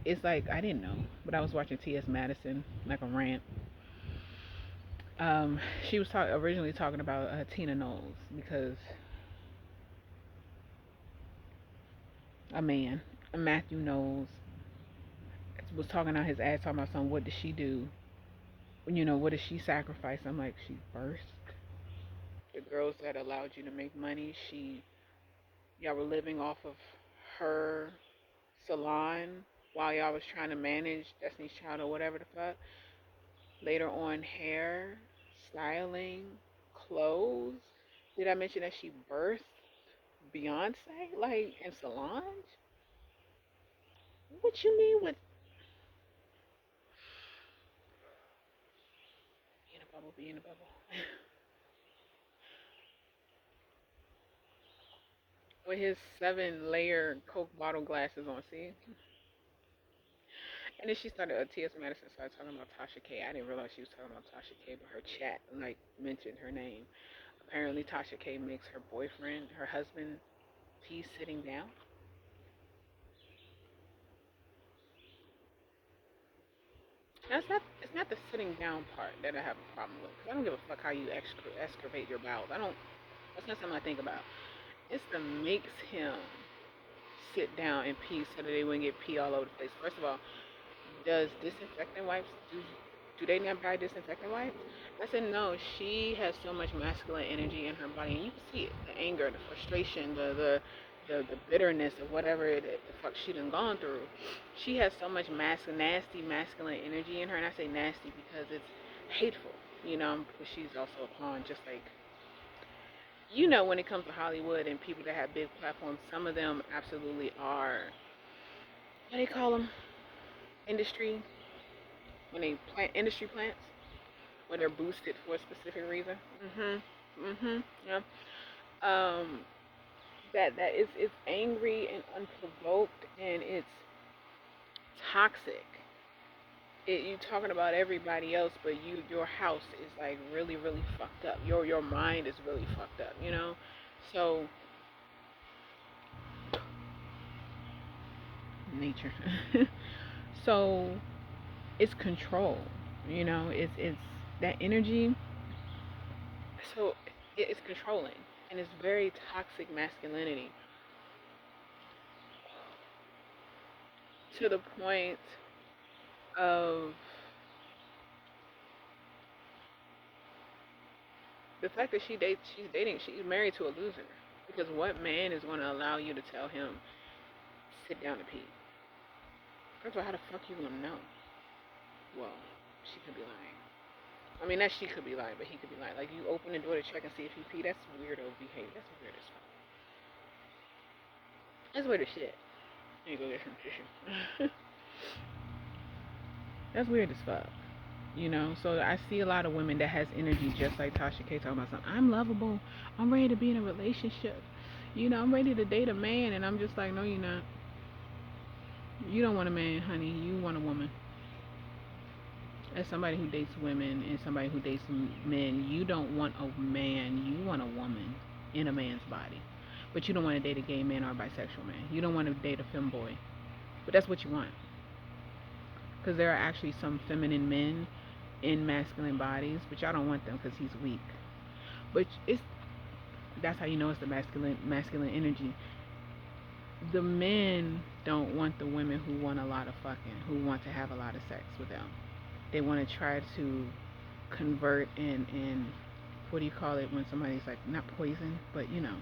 It's like, I didn't know, but I was watching T.S. Madison, like a rant. She was originally talking about Tina Knowles, because a man, Matthew Knowles, was talking out his ass, talking about something. What did she do? What did she sacrifice? I'm like, she burst. The girls that allowed you to make money, y'all were living off of her salon while y'all was trying to manage Destiny's Child or whatever the fuck. Later on, hair, styling, clothes. Did I mention that she birthed Beyonce, like, in salons? What you mean with be in a bubble, be in a bubble? With his 7-layer Coke bottle glasses on, see? And then she started, T.S. Madison started talking about Tasha K. I didn't realize she was talking about Tasha K, but her chat, like, mentioned her name. Apparently, Tasha K makes her boyfriend, her husband, pee sitting down. That's not. It's not the sitting down part that I have a problem with. 'Cause I don't give a fuck how you excavate your bowels. I don't. That's not something I think about. It's the makes him sit down and pee so that they wouldn't get pee all over the place. First of all, does disinfectant wipes do they not buy disinfectant wipes? I said no. She has so much masculine energy in her body, and you can see it: the anger, the frustration, the bitterness of whatever the fuck she done gone through. She has so much nasty masculine energy in her, and I say nasty because it's hateful. Because she's also a pawn, just like when it comes to Hollywood and people that have big platforms, some of them absolutely are. What do they call them? Industry, when they plant industry plants, when they're boosted for a specific reason. Yeah. Um, that is it's angry and unprovoked, and it's toxic. You talking about everybody else, but your house is like really really fucked up. Your mind is really fucked up. So nature. So it's control. It's that energy. So it's controlling, And it's very toxic masculinity to the point of the fact that she's married to a loser. Because what man is going to allow you to tell him, sit down and pee? First of all, how the fuck you going to know? Well, she could be lying. I mean, not she could be lying, but he could be lying. Like, you open the door to check and see if he pee. That's weirdo behavior. That's weird as fuck. That's weird as shit. Let me go get some tissue. That's weird as fuck. You know, so I see a lot of women that has energy just like Tasha K talking about something. I'm lovable. I'm ready to be in a relationship. You know, I'm ready to date a man, and I'm just like, no, you're not. You don't want a man, honey. You want a woman. As somebody who dates women and somebody who dates men, you don't want a man. You want a woman in a man's body. But you don't want to date a gay man or a bisexual man. You don't want to date a femboy. But that's what you want. Because there are actually some feminine men in masculine bodies, but y'all don't want them because he's weak. But that's how you know it's the masculine energy. The men don't want the women who want a lot of fucking, who want to have a lot of sex with them. They want to try to convert and what do you call it when somebody's like, not poison, but you know,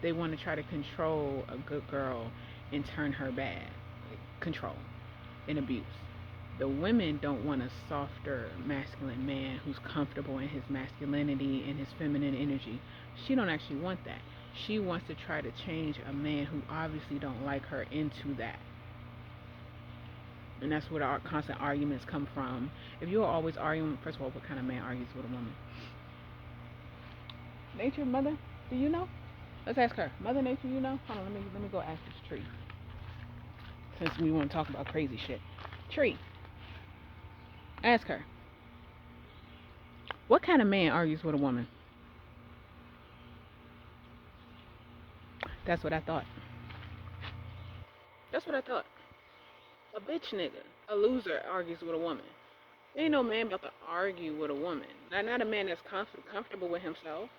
they want to try to control a good girl and turn her bad. Like, control and abuse. The women don't want a softer masculine man who's comfortable in his masculinity and his feminine energy. She don't actually want that. She wants to try to change a man who obviously don't like her into that. And that's where our constant arguments come from. If you're always arguing, first of all, what kind of man argues with a woman? Nature, mother, do you know? Let's ask her. Mother Nature, you know? Hold on, let me go ask this tree. Since we want to talk about crazy shit. Tree. Ask her. What kind of man argues with a woman? That's what I thought. That's what I thought. A bitch nigga, a loser argues with a woman. There ain't no man about to argue with a woman. Not a man that's comfortable with himself.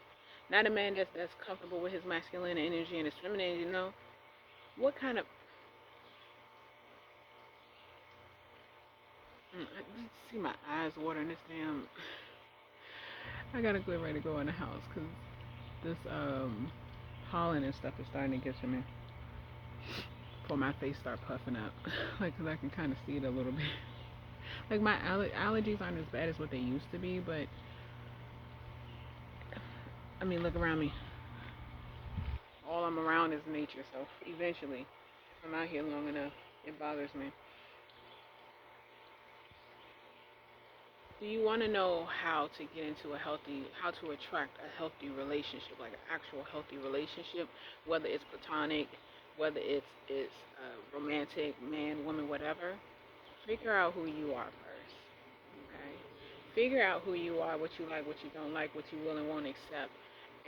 Not a man that's comfortable with his masculine energy and his feminine, you know. What kind of... I see my eyes watering this damn... I gotta get ready to go in the house because this pollen and stuff is starting to get to me. Before my face start puffing up. Like, cause I can kind of see it a little bit. Like, my allergies aren't as bad as what they used to be, but I mean, look around me. All I'm around is nature, so eventually, if I'm out here long enough, it bothers me. Do you want to know how to get into how to attract a healthy relationship, like an actual healthy relationship, whether it's platonic, whether it's romantic, man, woman, whatever? Figure out who you are first. Okay. Figure out who you are, what you like, what you don't like, what you will and won't accept,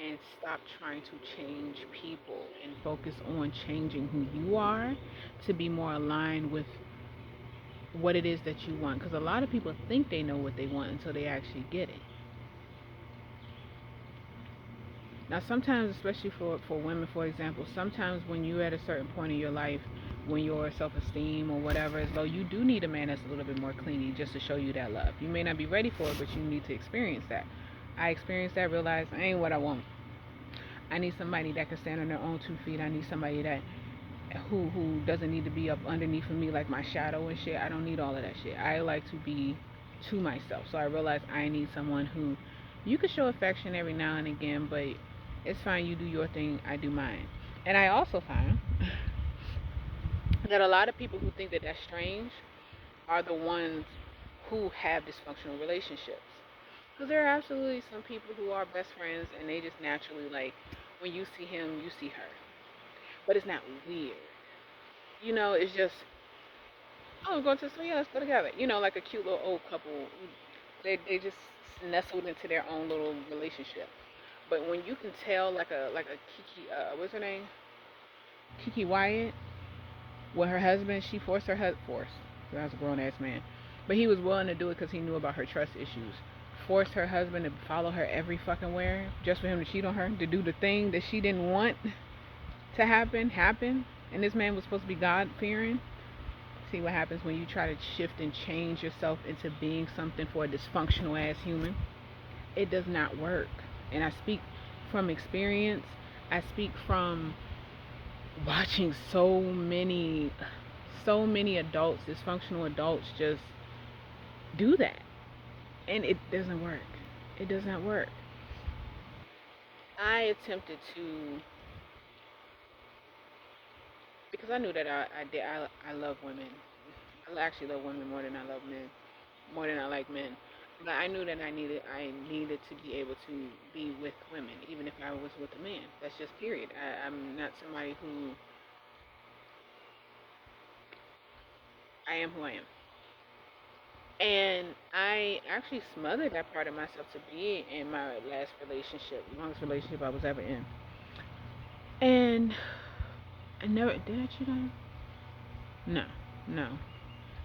and stop trying to change people and focus on changing who you are to be more aligned with what it is that you want. Because a lot of people think they know what they want until they actually get it. Now, sometimes, especially for women, for example, sometimes when you're at a certain point in your life, when your self-esteem or whatever is low, you do need a man that's a little bit more clingy just to show you that love. You may not be ready for it, but you need to experience that. I experienced that, realized I ain't what I want. I need somebody that can stand on their own 2 feet. I need somebody that who doesn't need to be up underneath of me like my shadow and shit. I don't need all of that shit. I like to be to myself. So I realized I need someone who you can show affection every now and again, but it's fine. You do your thing. I do mine. And I also find that a lot of people who think that that's strange are the ones who have dysfunctional relationships. Because there are absolutely some people who are best friends and they just naturally, like, when you see him, you see her. But it's not weird. You know, it's just, oh, we're going to the store, yeah, let's go together. You know, like a cute little old couple. They just nestled into their own little relationship. But when you can tell, like a Kiki, what's her name? Kiki Wyatt, with her husband, she forced, so that's a grown ass man, but he was willing to do it because he knew about her trust issues. force her husband to follow her every fucking where just for him to cheat on her, to do the thing that she didn't want to happen. And this man was supposed to be God fearing. See what happens when you try to shift and change yourself into being something for a dysfunctional ass human. It does not work. And I speak from experience. I speak from watching so many adults, dysfunctional adults, just do that. And it doesn't work. It does not work. I attempted to, because I knew that I love women. I actually love women more than I love men, more than I like men. But I knew that I needed to be able to be with women, even if I was with a man. That's just period. I'm not somebody who, I am who I am. And I actually smothered that part of myself to be in my last relationship, longest relationship I was ever in. And I never did I cheat on him? No, no.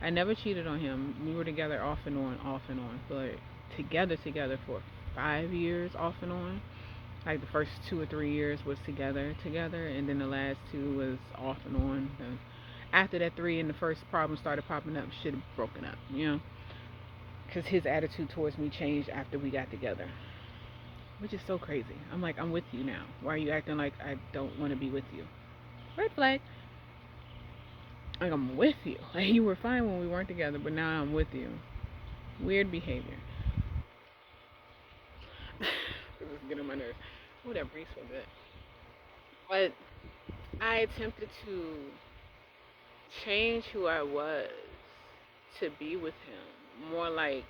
I never cheated on him. We were together off and on, but together for 5 years off and on. Like the first 2 or 3 years was together, and then the last two was off and on. And after that three and the first problem started popping up, shit had broken up, because his attitude towards me changed after we got together, which is so crazy. I'm like, I'm with you now. Why are you acting like I don't want to be with you? Red flag. Like, I'm with you. Like, you were fine when we weren't together, but now I'm with you. Weird behavior. This is getting on my nerves. Oh, that breeze so good. But I attempted to change who I was to be with him. More like,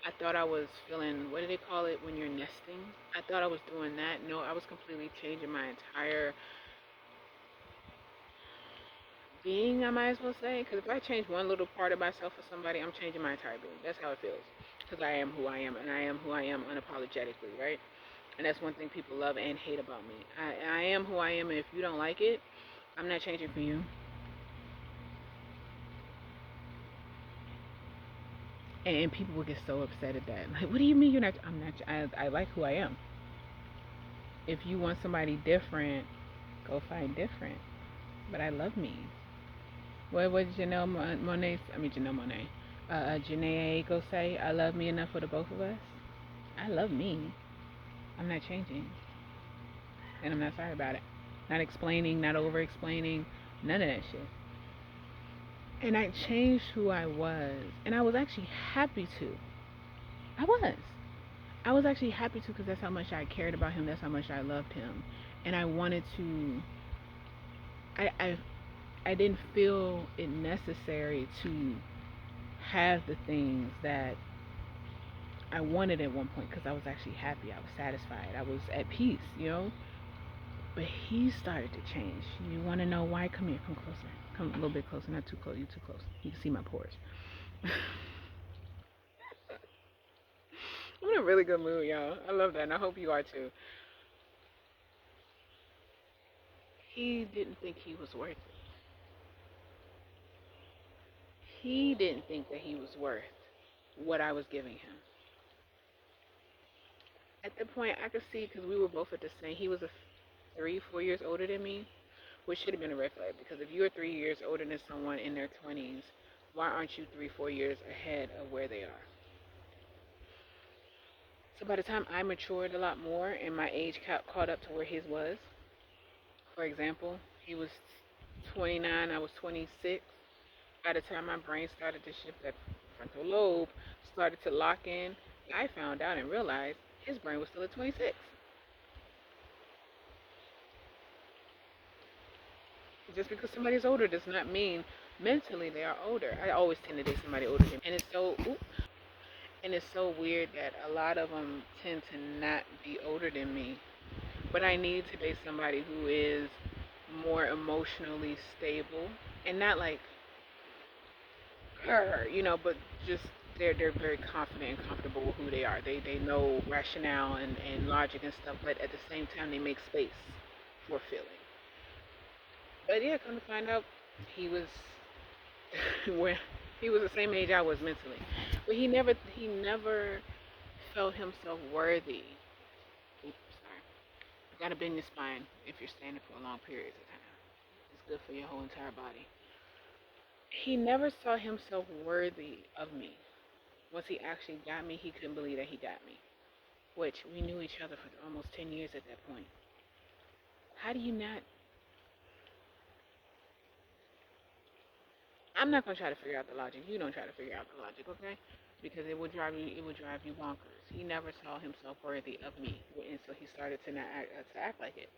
I thought I was feeling, what do they call it when you're nesting? I thought I was doing that. No, I was completely changing my entire being, I might as well say. Because if I change one little part of myself for somebody, I'm changing my entire being. That's how it feels. Because I am who I am, and I am who I am unapologetically, right? And that's one thing people love and hate about me. I am who I am, and if you don't like it, I'm not changing for you. And people will get so upset at that. Like, what do you mean you're not? I'm not. I like who I am. If you want somebody different, go find different. But I love me. What did Janelle Monae, Janae Aiko say? I love me enough for the both of us. I love me. I'm not changing, and I'm not sorry about it. Not explaining, not over explaining, none of that shit. And I changed who I was, and I was actually happy to. I was. I was actually happy to, because that's how much I cared about him. That's how much I loved him, and I wanted to. I didn't feel it necessary to have the things that I wanted at one point, because I was actually happy. I was satisfied. I was at peace. But he started to change. You want to know why? Come here. Come closer. Come a little bit closer. Not too close. You too close. You can see my pores. I'm in a really good mood, y'all. I love that, and I hope you are too. He didn't think he was worth it. He didn't think that he was worth what I was giving him. At the point, I could see, because we were both at the same. He was 3, 4 years older than me, which should have been a red flag. Because if you're 3 years older than someone in their 20s, why aren't you 3, 4 years ahead of where they are? So by the time I matured a lot more and my age caught up to where his was, for example, he was 29, I was 26. By the time my brain started to shift, that frontal lobe started to lock in, I found out and realized his brain was still at 26. Just because somebody's older does not mean mentally they are older. I always tend to date somebody older than me, and it's so weird that a lot of them tend to not be older than me. But I need to date somebody who is more emotionally stable, and not like her, but just they're very confident and comfortable with who they are. They know rationale and logic and stuff, but at the same time they make space for feeling. But yeah, come to find out, he was where he was the same age I was mentally, but he never felt himself worthy. Oops, sorry. You gotta bend your spine if you're standing for a long periods of time. It's good for your whole entire body. He never saw himself worthy of me. Once he actually got me, he couldn't believe that he got me. Which we knew each other for almost 10 years at that point. How do you not? I'm not gonna try to figure out the logic. You don't try to figure out the logic, okay? Because it would drive you bonkers. He never saw himself worthy of me, and so he started to not act like it.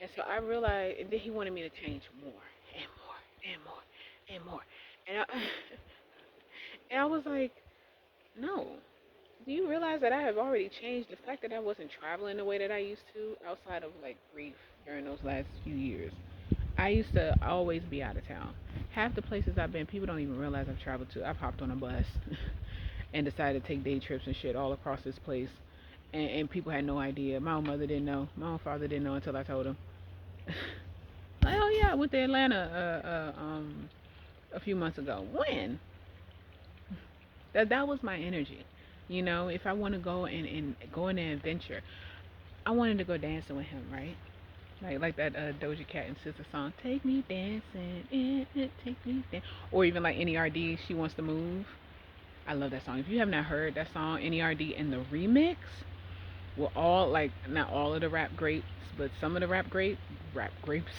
And so I realized, and then he wanted me to change more and more and more and more, and I, and I was like, no. Do you realize that I have already changed? The fact that I wasn't traveling the way that I used to, outside of like grief during those last few years, I used to always be out of town. Half the places I've been, people don't even realize I've traveled to. I've hopped on a bus and decided to take day trips and shit all across this place. And people had no idea. My own mother didn't know. My own father didn't know until I told him. Like, oh yeah, I went to Atlanta a few months ago. When? That was my energy. You know, if I want to go and go on an adventure, I wanted to go dancing with him, right? Like that Doja Cat and SZA song, "Take Me Dancing, Take Me Dancing," or even like NERD, "She Wants to Move." I love that song. If you have not heard that song, NERD and the remix, were all like not all of the rap greats, but some of the rap grapes, rap greats.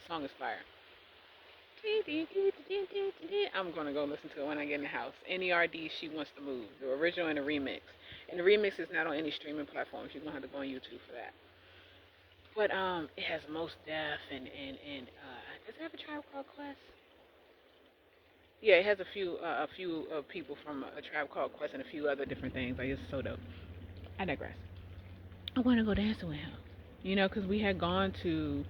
Song is fire. I'm gonna go listen to it when I get in the house. NERD, "She Wants to Move," the original and the remix. And the remix is not on any streaming platforms. You're gonna have to go on YouTube for that. But it has Most Def and does it have a Tribe Called Quest? Yeah, it has a few people from a Tribe Called Quest and a few other different things. Like, it's so dope. I digress. I want to go dancing with him. You know, because we had gone to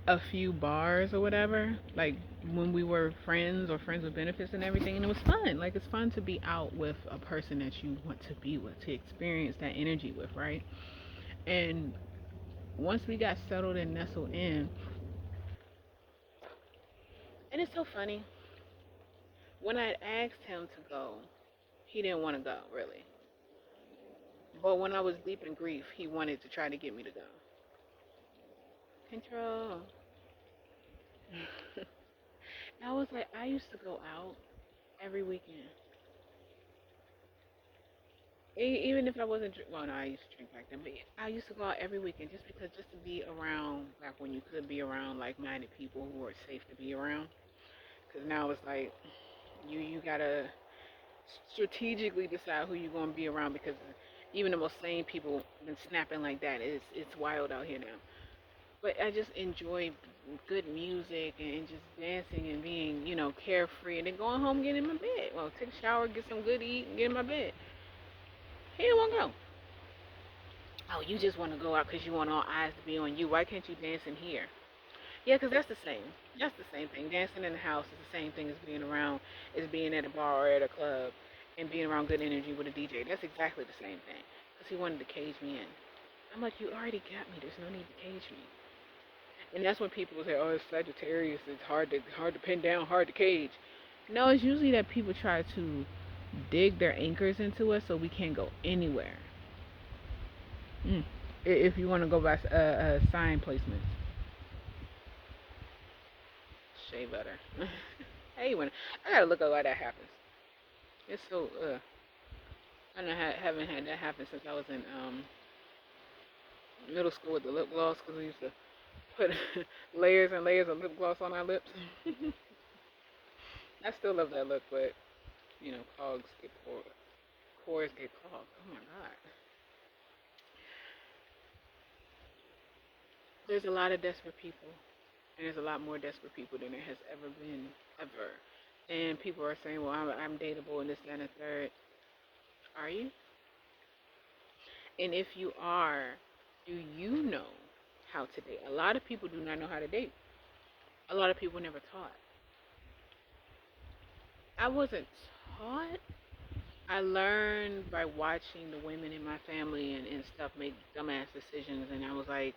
a few bars or whatever, like when we were friends or friends with benefits and everything, and it was fun. Like, it's fun to be out with a person that you want to be with, to experience that energy with, right? And once we got settled and nestled in, and it's so funny, when I asked him to go, he didn't want to go really. But when I was deep in grief, he wanted to try to get me to go. Control. I was like, I used to go out every weekend. Even if I wasn't, well, no, I used to drink back then, but I used to go out every weekend just because, just to be around, back when you could be around like-minded people who are safe to be around. Because now it's like, you gotta strategically decide who you're gonna be around, because even the most sane people been snapping like that. It's wild out here now. But I just enjoy good music and just dancing and being, carefree, and then going home, get in my bed. Well, take a shower, get some good to eat, and get in my bed. He didn't want to go. Oh, you just want to go out because you want all eyes to be on you. Why can't you dance in here? Yeah, because that's the same. That's the same thing. Dancing in the house is the same thing as being around, as being at a bar or at a club and being around good energy with a DJ. That's exactly the same thing. Because he wanted to cage me in. I'm like, you already got me. There's no need to cage me. And that's when people say, oh, it's Sagittarius. It's hard to pin down, hard to cage. No, it's usually that people try to dig their anchors into us so we can't go anywhere. Mm. If you want to go by sign placements, shea butter. Hey, when I gotta look at why that happens. It's so I haven't had that happen since I was in middle school with the lip gloss, because we used to put layers and layers of lip gloss on our lips. I still love that look, but clogs get poor, pores get clogged. Oh my god. There's a lot of desperate people, and there's a lot more desperate people than there has ever been, ever. And people are saying, well, I'm dateable and this, that, and the third. Are you? And if you are, do you know how to date? A lot of people do not know how to date. A lot of people never taught. I wasn't taught. I learned by watching the women in my family and stuff make dumbass decisions, and I was like,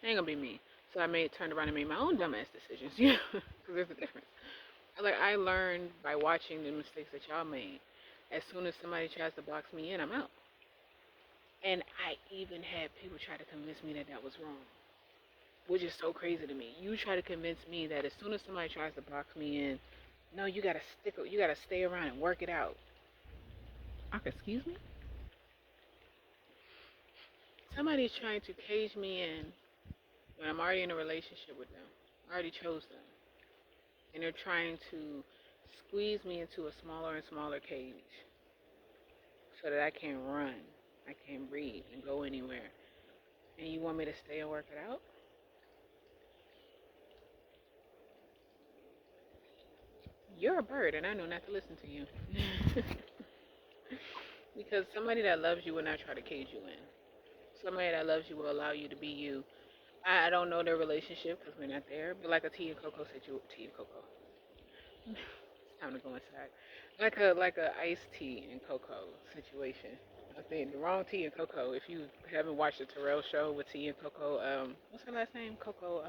it ain't gonna be me. So I turned around and made my own dumbass decisions, because there's a difference. Like I learned by watching the mistakes that y'all made. As soon as somebody tries to box me in, I'm out. And I even had people try to convince me that that was wrong, which is so crazy to me. You try to convince me that as soon as somebody tries to box me in, no, you gotta stay around and work it out. Excuse me? Somebody's trying to cage me in when I'm already in a relationship with them. I already chose them. And they're trying to squeeze me into a smaller and smaller cage so that I can't run, I can't breathe and go anywhere. And you want me to stay and work it out? You're a bird, and I know not to listen to you. Because somebody that loves you will not try to cage you in. Somebody that loves you will allow you to be you. I don't know their relationship because we're not there, but like a Tea and Coco situation. Tea and Coco. It's time to go inside. Like a iced tea and cocoa situation. I think the wrong tea and cocoa. If you haven't watched the Terrell show with Tea and Coco, what's her last name? Coco.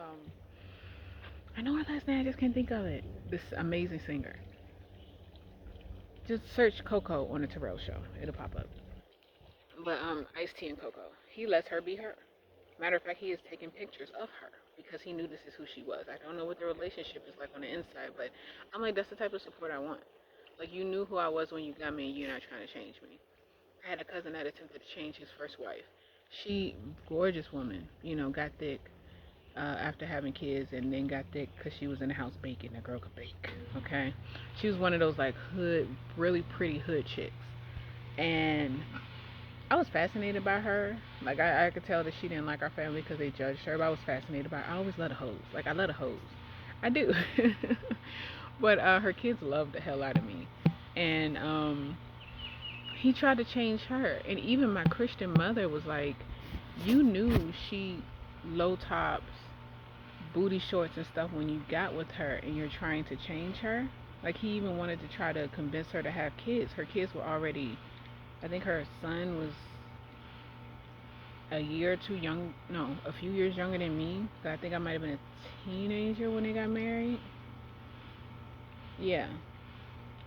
I know her last name. I just can't think of it. This amazing singer. Just search Coco on the Terrell show. It'll pop up. But iced tea and cocoa. He lets her be her. Matter of fact, he is taking pictures of her because he knew this is who she was. I don't know what the relationship is like on the inside, but I'm like, that's the type of support I want. Like, you knew who I was when you got me, and you're not trying to change me. I had a cousin that attempted to change his first wife. She, gorgeous woman, got thick after having kids, and then got thick because she was in the house baking. That girl could bake, okay? She was one of those, like, hood, really pretty hood chicks. And I was fascinated by her. Like, I could tell that she didn't like our family because they judged her, but I was fascinated by her. I always love a hose. Like, I love a hose. I do. But her kids loved the hell out of me. And he tried to change her. And even my Christian mother was like, you knew she low tops, booty shorts and stuff when you got with her, and you're trying to change her. Like, he even wanted to try to convince her to have kids. Her kids were already, I think her son was a year or two young, no, a few years younger than me. So I think I might have been a teenager when they got married. Yeah,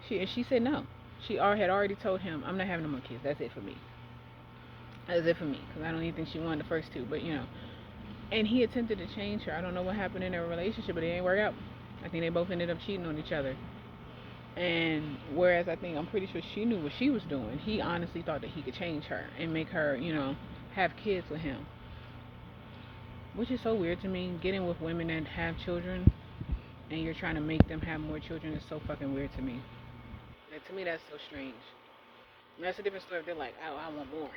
she said no. Had already told him, I'm not having no more kids. That's it for me. That's it for me. Because I don't even think she wanted the first two. But and he attempted to change her. I don't know what happened in their relationship, but it ain't work out. I think they both ended up cheating on each other. And whereas I'm pretty sure she knew what she was doing, he honestly thought that he could change her and make her, have kids with him. Which is so weird to me. Getting with women that have children and you're trying to make them have more children is so fucking weird to me. And to me, that's so strange. And that's a different story if they're like, oh, I want more.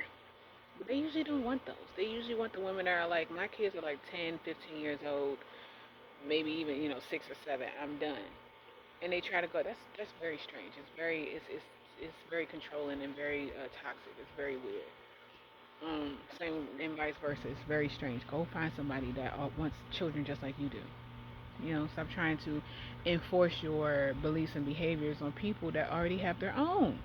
But they usually don't want those. They usually want the women that are like, my kids are like 10, 15 years old, maybe even, 6 or 7. I'm done. And they try to go. That's very strange. It's very controlling and very toxic. It's very weird. Same and vice versa. It's very strange. Go find somebody that wants children just like you do. Stop trying to enforce your beliefs and behaviors on people that already have their own.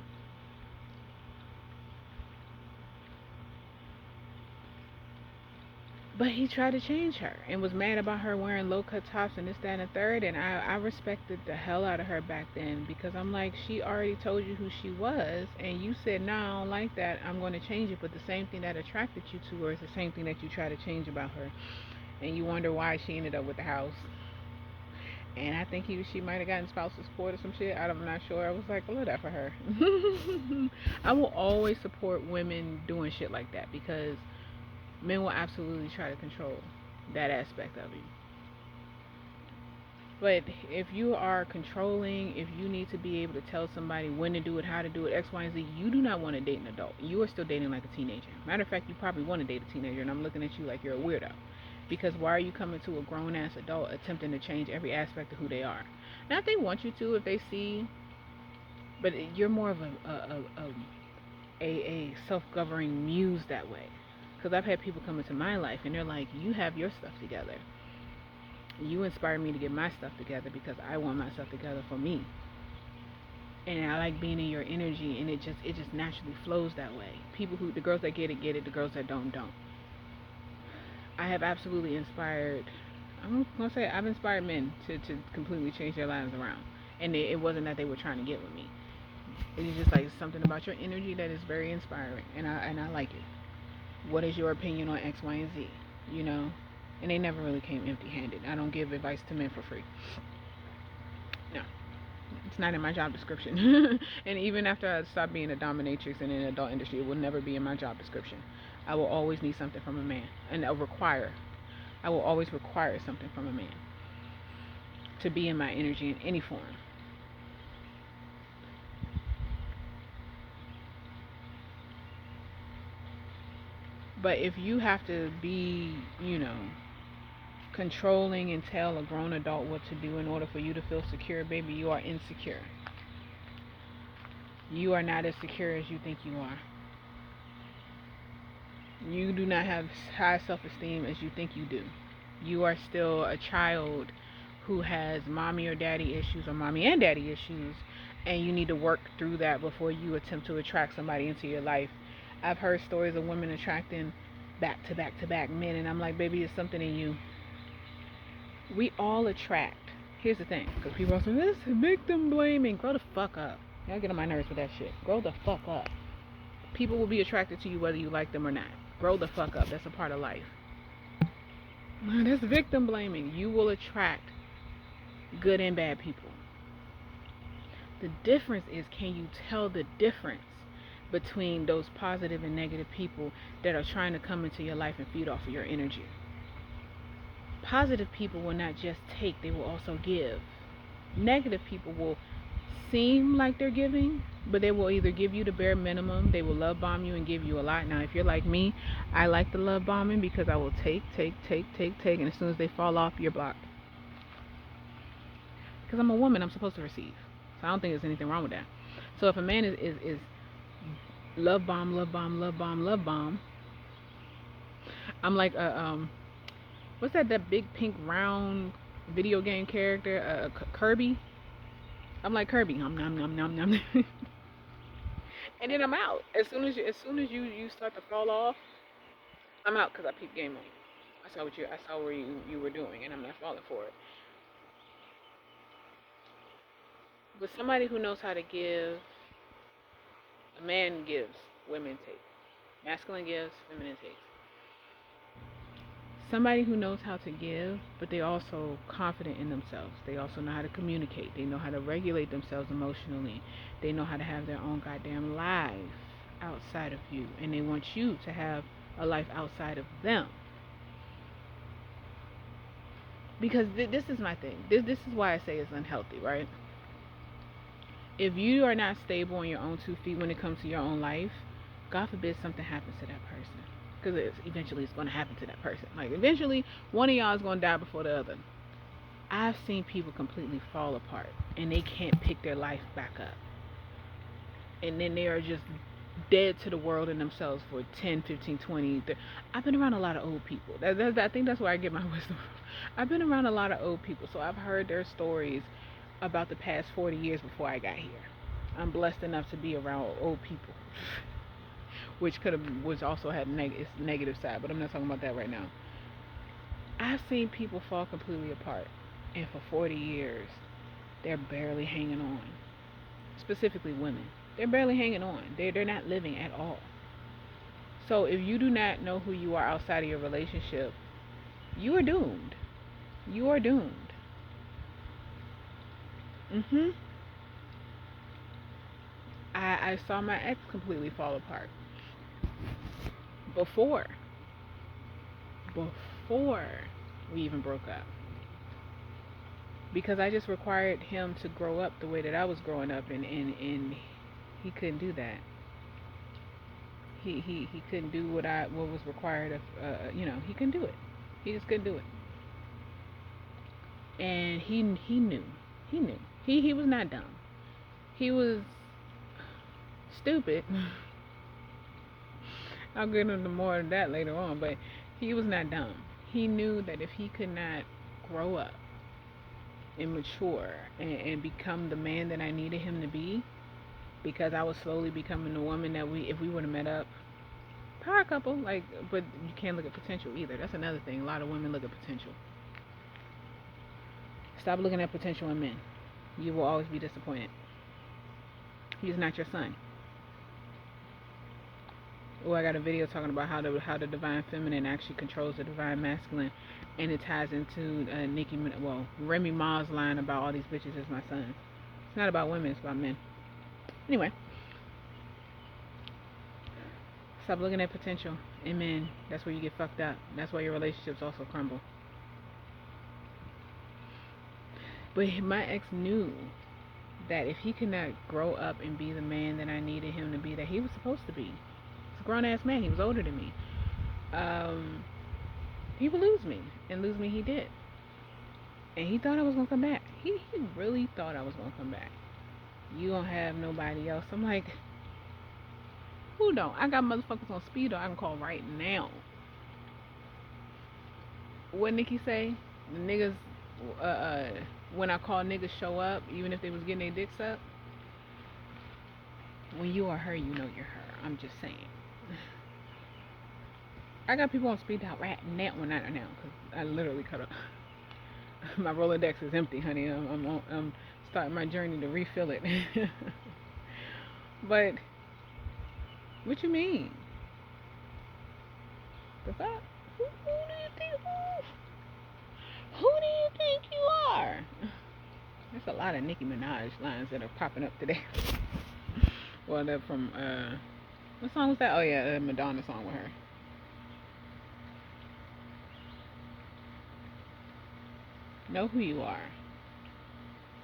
But he tried to change her and was mad about her wearing low cut tops and this, that, and the third. And I respected the hell out of her back then because I'm like, she already told you who she was, and you said, no, I don't like that. I'm going to change it. But the same thing that attracted you to her is the same thing that you try to change about her. And you wonder why she ended up with the house. And I think she might have gotten spousal support or some shit. I'm not sure. I was like, I love that for her. I will always support women doing shit like that because men will absolutely try to control that aspect of you. But if you are controlling, if you need to be able to tell somebody when to do it, how to do it, X, Y, and Z, you do not want to date an adult. You are still dating like a teenager. Matter of fact, you probably want to date a teenager, and I'm looking at you like you're a weirdo. Because why are you coming to a grown ass adult attempting to change every aspect of who they are? Now, if they want you to, if they see, but you're more of a self governing muse that way. Because I've had people come into my life and they're like, you have your stuff together. You inspire me to get my stuff together because I want my stuff together for me. And I like being in your energy, and it just naturally flows that way. The girls that get it, the girls that don't. I have absolutely inspired, I'm going to say I've inspired men to completely change their lives around. And it wasn't that they were trying to get with me. It's just like something about your energy that is very inspiring, and I like it. What is your opinion on X, Y, and Z? You know, and they never really came empty-handed. I don't give advice to men for free. No, it's not in my job description. And even after I stopped being a dominatrix in an adult industry, it will never be in my job description. I will always need something from a man, and I will always require something from a man to be in my energy in any form. But if you have to be, controlling and tell a grown adult what to do in order for you to feel secure, baby, you are insecure. You are not as secure as you think you are. You do not have high self esteem as you think you do. You are still a child who has mommy or daddy issues or mommy and daddy issues, and you need to work through that before you attempt to attract somebody into your life. I've heard stories of women attracting back to back to back men, and I'm like, baby, it's something in you. We all attract. Here's the thing, because people are saying, this victim blaming. Grow the fuck up. Y'all get on my nerves with that shit. Grow the fuck up. People will be attracted to you whether you like them or not. Grow the fuck up. That's a part of life. That's victim blaming. You will attract good and bad people. The difference is, can you tell the difference between those positive and negative people that are trying to come into your life and feed off of your energy? Positive people will not just take, they will also give. Negative people will seem like they're giving, but they will either give you the bare minimum, they will love bomb you and give you a lot. Now, if you're like me, I like the love bombing because I will take, and as soon as they fall off, you're blocked. Because I'm a woman, I'm supposed to receive. So I don't think there's anything wrong with that. So if a man is love bomb, love bomb, love bomb, love bomb, I'm like what's that big pink round video game character, Kirby? I'm like Kirby, nom nom nom nom nom. And then I'm out. As soon as you start to fall off, I'm out because I peep game on you. I saw where you were doing, and I'm not falling for it. But somebody who knows how to give, a man gives, women take. Masculine gives, feminine takes. Somebody who knows how to give, but they also confident in themselves. They also know how to communicate. They know how to regulate themselves emotionally. They know how to have their own goddamn life outside of you, and they want you to have a life outside of them. Because this is my thing. This is why I say it's unhealthy, right? If you are not stable on your own 2 feet when it comes to your own life, God forbid something happens to that person. Because eventually it's going to happen to that person. Like, eventually, one of y'all is going to die before the other. I've seen people completely fall apart, and they can't pick their life back up. And then they are just dead to the world and themselves for 10, 15, 20. 30. I've been around a lot of old people. I think that's where I get my wisdom from. I've been around a lot of old people, so I've heard their stories about the past 40 years before I got here. I'm blessed enough to be around old people, which was also had its negative side, but I'm not talking about that right now. I've seen people fall completely apart, and for 40 years, they're barely hanging on. Specifically, women, they're barely hanging on. They're not living at all. So if you do not know who you are outside of your relationship, you are doomed. You are doomed. Mhm. I saw my ex completely fall apart before before we even broke up, because I just required him to grow up the way that I was growing up, and he couldn't do that. He couldn't do what was required of he couldn't do it. He just couldn't do it. And he knew he was not dumb. He was stupid. I'll get into more of that later on, but he was not dumb. He knew that if he could not grow up and mature and become the man that I needed him to be, because I was slowly becoming the woman that if we would have met up, power couple, like, but you can't look at potential either. That's another thing. A lot of women look at potential. Stop looking at potential in men. You will always be disappointed. He's not your son. Oh, I got a video talking about how the divine feminine actually controls the divine masculine, and it ties into Remy Ma's line about all these bitches is my sons. It's not about women, it's about men. Anyway, stop looking at potential in men. That's where you get fucked up. That's why your relationships also crumble. But my ex knew that if he could not grow up and be the man that I needed him to be, that he was supposed to be. He's a grown ass man. He was older than me. Um, he would lose me, and lose me he did. And he thought I was gonna come back. He really thought I was gonna come back. You don't have nobody else. I'm like, who don't? I got motherfuckers on speed I can call right now. What Nikki say? The niggas, when I call niggas show up, even if they was getting their dicks up. When you are her, you know you're her. I'm just saying. I got people on speed dial right now. Well, not now, because I literally cut up. My Rolodex is empty, honey. I'm starting my journey to refill it. But what you mean? The fuck? Who do you think? Who do you think you are? There's a lot of Nicki Minaj lines that are popping up today. Well, they're from what song was that? Oh yeah, the Madonna song with her. Know who you are.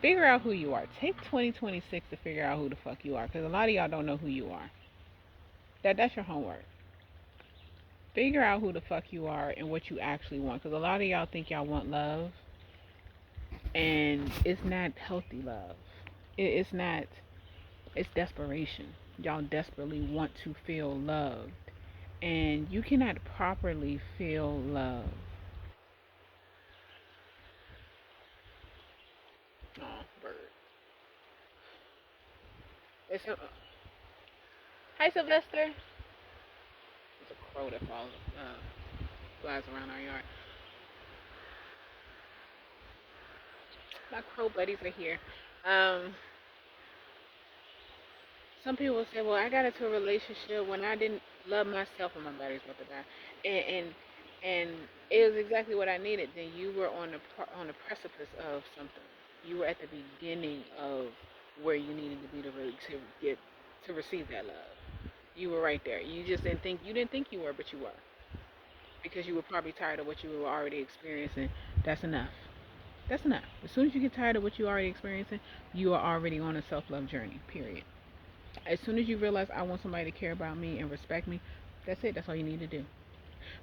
Figure out who you are. Take 2026 to figure out who the fuck you are, because a lot of y'all don't know who you are. That's your homework. Figure out who the fuck you are and what you actually want, because a lot of y'all think y'all want love, and it's not healthy love. It's not. It's desperation. Y'all desperately want to feel loved, and you cannot properly feel love. Oh, bird. It's a, hi, Sylvester. It's a crow that flies around our yard. My crow buddies are here. Um, some people will say, "Well, I got into a relationship when I didn't love myself and my body's about to die," and it was exactly what I needed. Then you were on the precipice of something. You were at the beginning of where you needed to be to receive that love. You were right there. You didn't think you were, but you were, because you were probably tired of what you were already experiencing. That's enough. That's enough. As soon as you get tired of what you're already experiencing, you are already on a self love journey. Period. As soon as you realize I want somebody to care about me and respect me, that's it. That's all you need to do.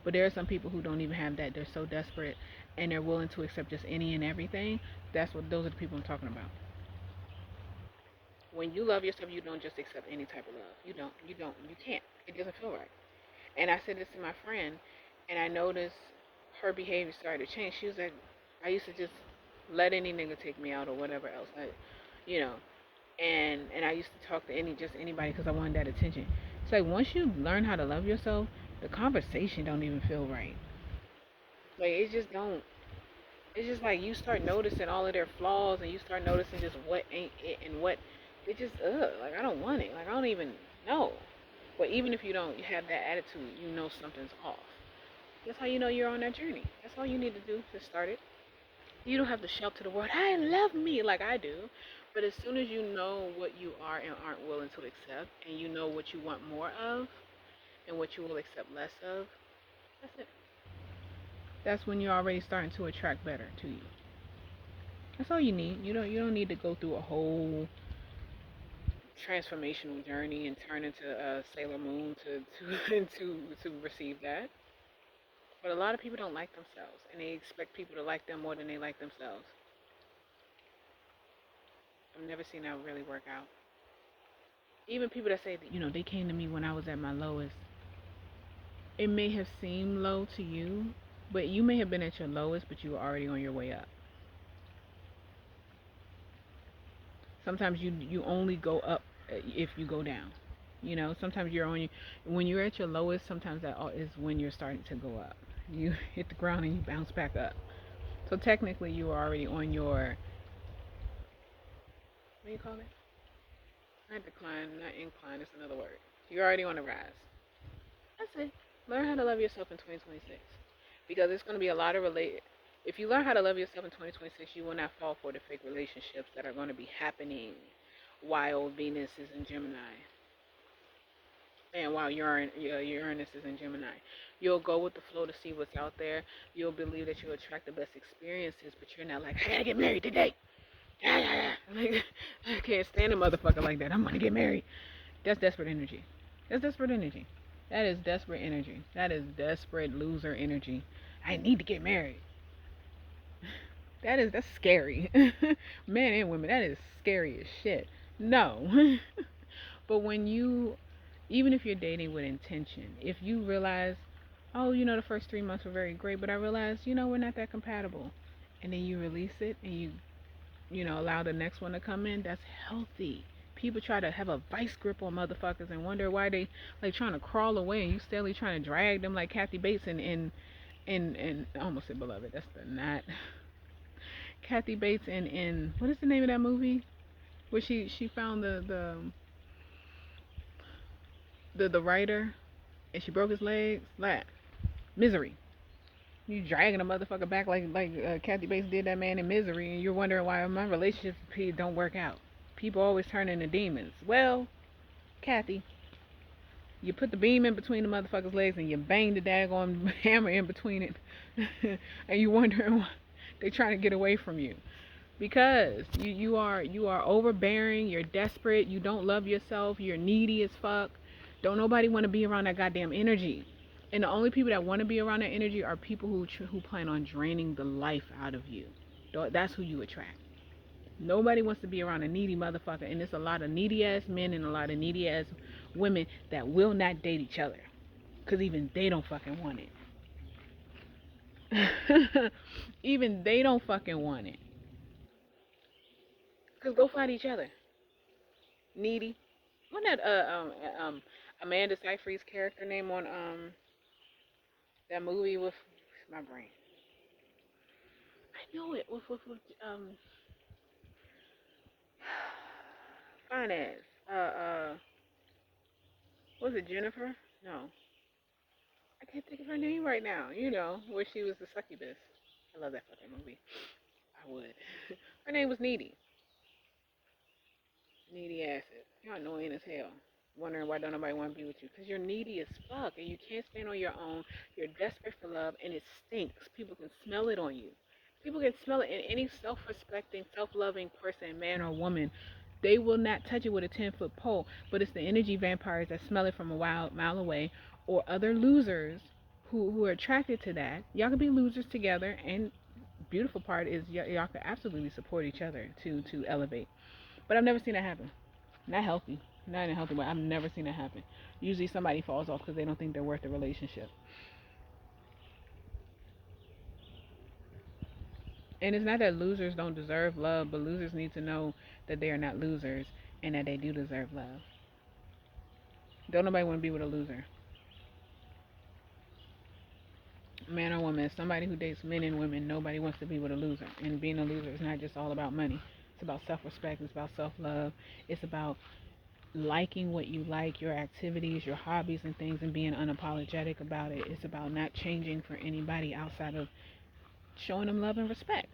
But there are some people who don't even have that. They're so desperate and they're willing to accept just any and everything. Those are the people I'm talking about. When you love yourself, you don't just accept any type of love. You can't. It doesn't feel right. And I said this to my friend, and I noticed her behavior started to change. She was like, I used to just let any nigga take me out or whatever else, you know. And I used to talk to anybody because I wanted that attention. It's like once you learn how to love yourself, the conversation don't even feel right. Like it just don't. It's just like you start noticing all of their flaws, and you start noticing just what ain't it and what it just like I don't want it. Like I don't even know. But even if you don't have that attitude, you know something's off. That's how you know you're on that journey. That's all you need to do. Just start it. You don't have to shout to the world, I love me like I do. But as soon as you know what you are and aren't willing to accept, and you know what you want more of and what you will accept less of, that's it. That's when you're already starting to attract better to you. That's all you need. You don't need to go through a whole transformational journey and turn into a Sailor Moon to receive that. But a lot of people don't like themselves, and they expect people to like them more than they like themselves. I've never seen that really work out. Even people that say that, they came to me when I was at my lowest. It may have seemed low to you, but you may have been at your lowest, but you were already on your way up. Sometimes you only go up if you go down. Sometimes when you're at your lowest. Sometimes that is when you're starting to go up. You hit the ground and you bounce back up. So technically, you are already on your What do you call it? Not decline, not incline. It's another word. You're already on the rise. That's it. Learn how to love yourself in 2026, because it's going to be a lot of relate. If you learn how to love yourself in 2026, you will not fall for the fake relationships that are going to be happening while Venus is in Gemini and while Uranus is in Gemini. You'll go with the flow to see what's out there. You'll believe that you'll attract the best experiences, but you're not like, I gotta get married today. Like, I can't stand a motherfucker like that. I'm gonna get married. That's desperate energy. That's desperate energy. That is desperate energy. That is desperate loser energy. I need to get married. That's scary. Men and women, that is scary as shit. No. But when you, even if you're dating with intention, if you realize, oh, the first 3 months were very great, but I realized, we're not that compatible, and then you release it and you allow the next one to come in, that's healthy. People try to have a vice grip on motherfuckers and wonder why they like trying to crawl away, and you steadily trying to drag them like Kathy Bates and I almost said Beloved. That's the not Kathy Bates in what is the name of that movie where she found the writer and she broke his legs. Misery. You dragging a motherfucker back like Kathy Bates did that man in Misery, and you're wondering why my relationships with people don't work out. People always turn into demons. Well, Kathy, you put the beam in between the motherfucker's legs and you bang the daggone hammer in between it, and you wondering why they trying to get away from you. Because you are overbearing, you're desperate, you don't love yourself, you're needy as fuck. Don't nobody want to be around that goddamn energy. And the only people that want to be around that energy are people who plan on draining the life out of you. That's who you attract. Nobody wants to be around a needy motherfucker, and there's a lot of needy ass men and a lot of needy ass women that will not date each other, cause even they don't fucking want it. Even they don't fucking want it. Cause go find each other. Needy. Wasn't that Amanda Seyfried's character name on that movie with my brain? I know it with finance. Was it Jennifer? No, I can't think of her name right now. Where she was the succubus. I love that fucking movie. I would. Her name was Needy. Needy asses. You're annoying as hell. Wondering why don't nobody want to be with you. Because you're needy as fuck and you can't stand on your own. You're desperate for love and it stinks. People can smell it on you. People can smell it in any self-respecting, self-loving person, man or woman. They will not touch it with a 10-foot pole. But it's the energy vampires that smell it from a mile away, or other losers who are attracted to that. Y'all can be losers together, and beautiful part is y'all can absolutely support each other to elevate. But I've never seen that happen. Not healthy. Not in a healthy way. I've never seen that happen. Usually somebody falls off because they don't think they're worth the relationship. And it's not that losers don't deserve love, but losers need to know that they are not losers and that they do deserve love. Don't nobody want to be with a loser. Man or woman, somebody who dates men and women, nobody wants to be with a loser. And being a loser is not just all about money. It's about self-respect. It's about self-love. It's about liking what you like, your activities, your hobbies and things, and being unapologetic about it. It's about not changing for anybody outside of showing them love and respect.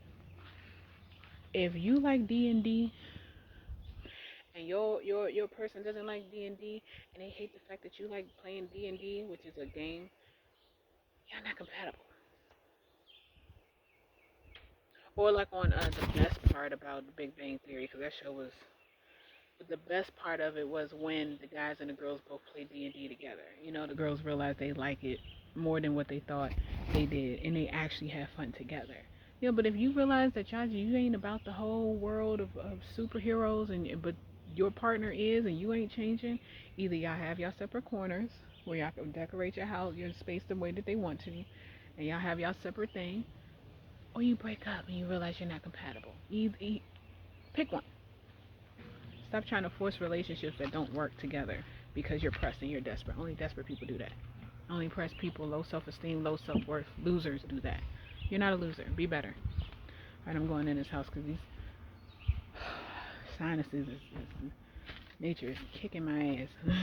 If you like D&D and your person doesn't like D&D and they hate the fact that you like playing D&D, which is a game, you're not compatible. Or like on the best part about the Big Bang Theory, because that show was, but the best part of it was when the guys and the girls both played D&D together. The girls realized they like it more than what they thought they did, and they actually have fun together. But if you realize that you ain't about the whole world of superheroes, but your partner is, and you ain't changing, either y'all have y'all separate corners where y'all can decorate your house, your space the way that they want to, and y'all have y'all separate thing, or you break up and you realize you're not compatible. Pick one. Stop trying to force relationships that don't work together because you're pressed and you're desperate. Only desperate people do that. Only pressed people, low self-esteem, low self-worth, losers do that. You're not a loser. Be better. Alright, I'm going in this house because these sinuses. Nature is kicking my ass.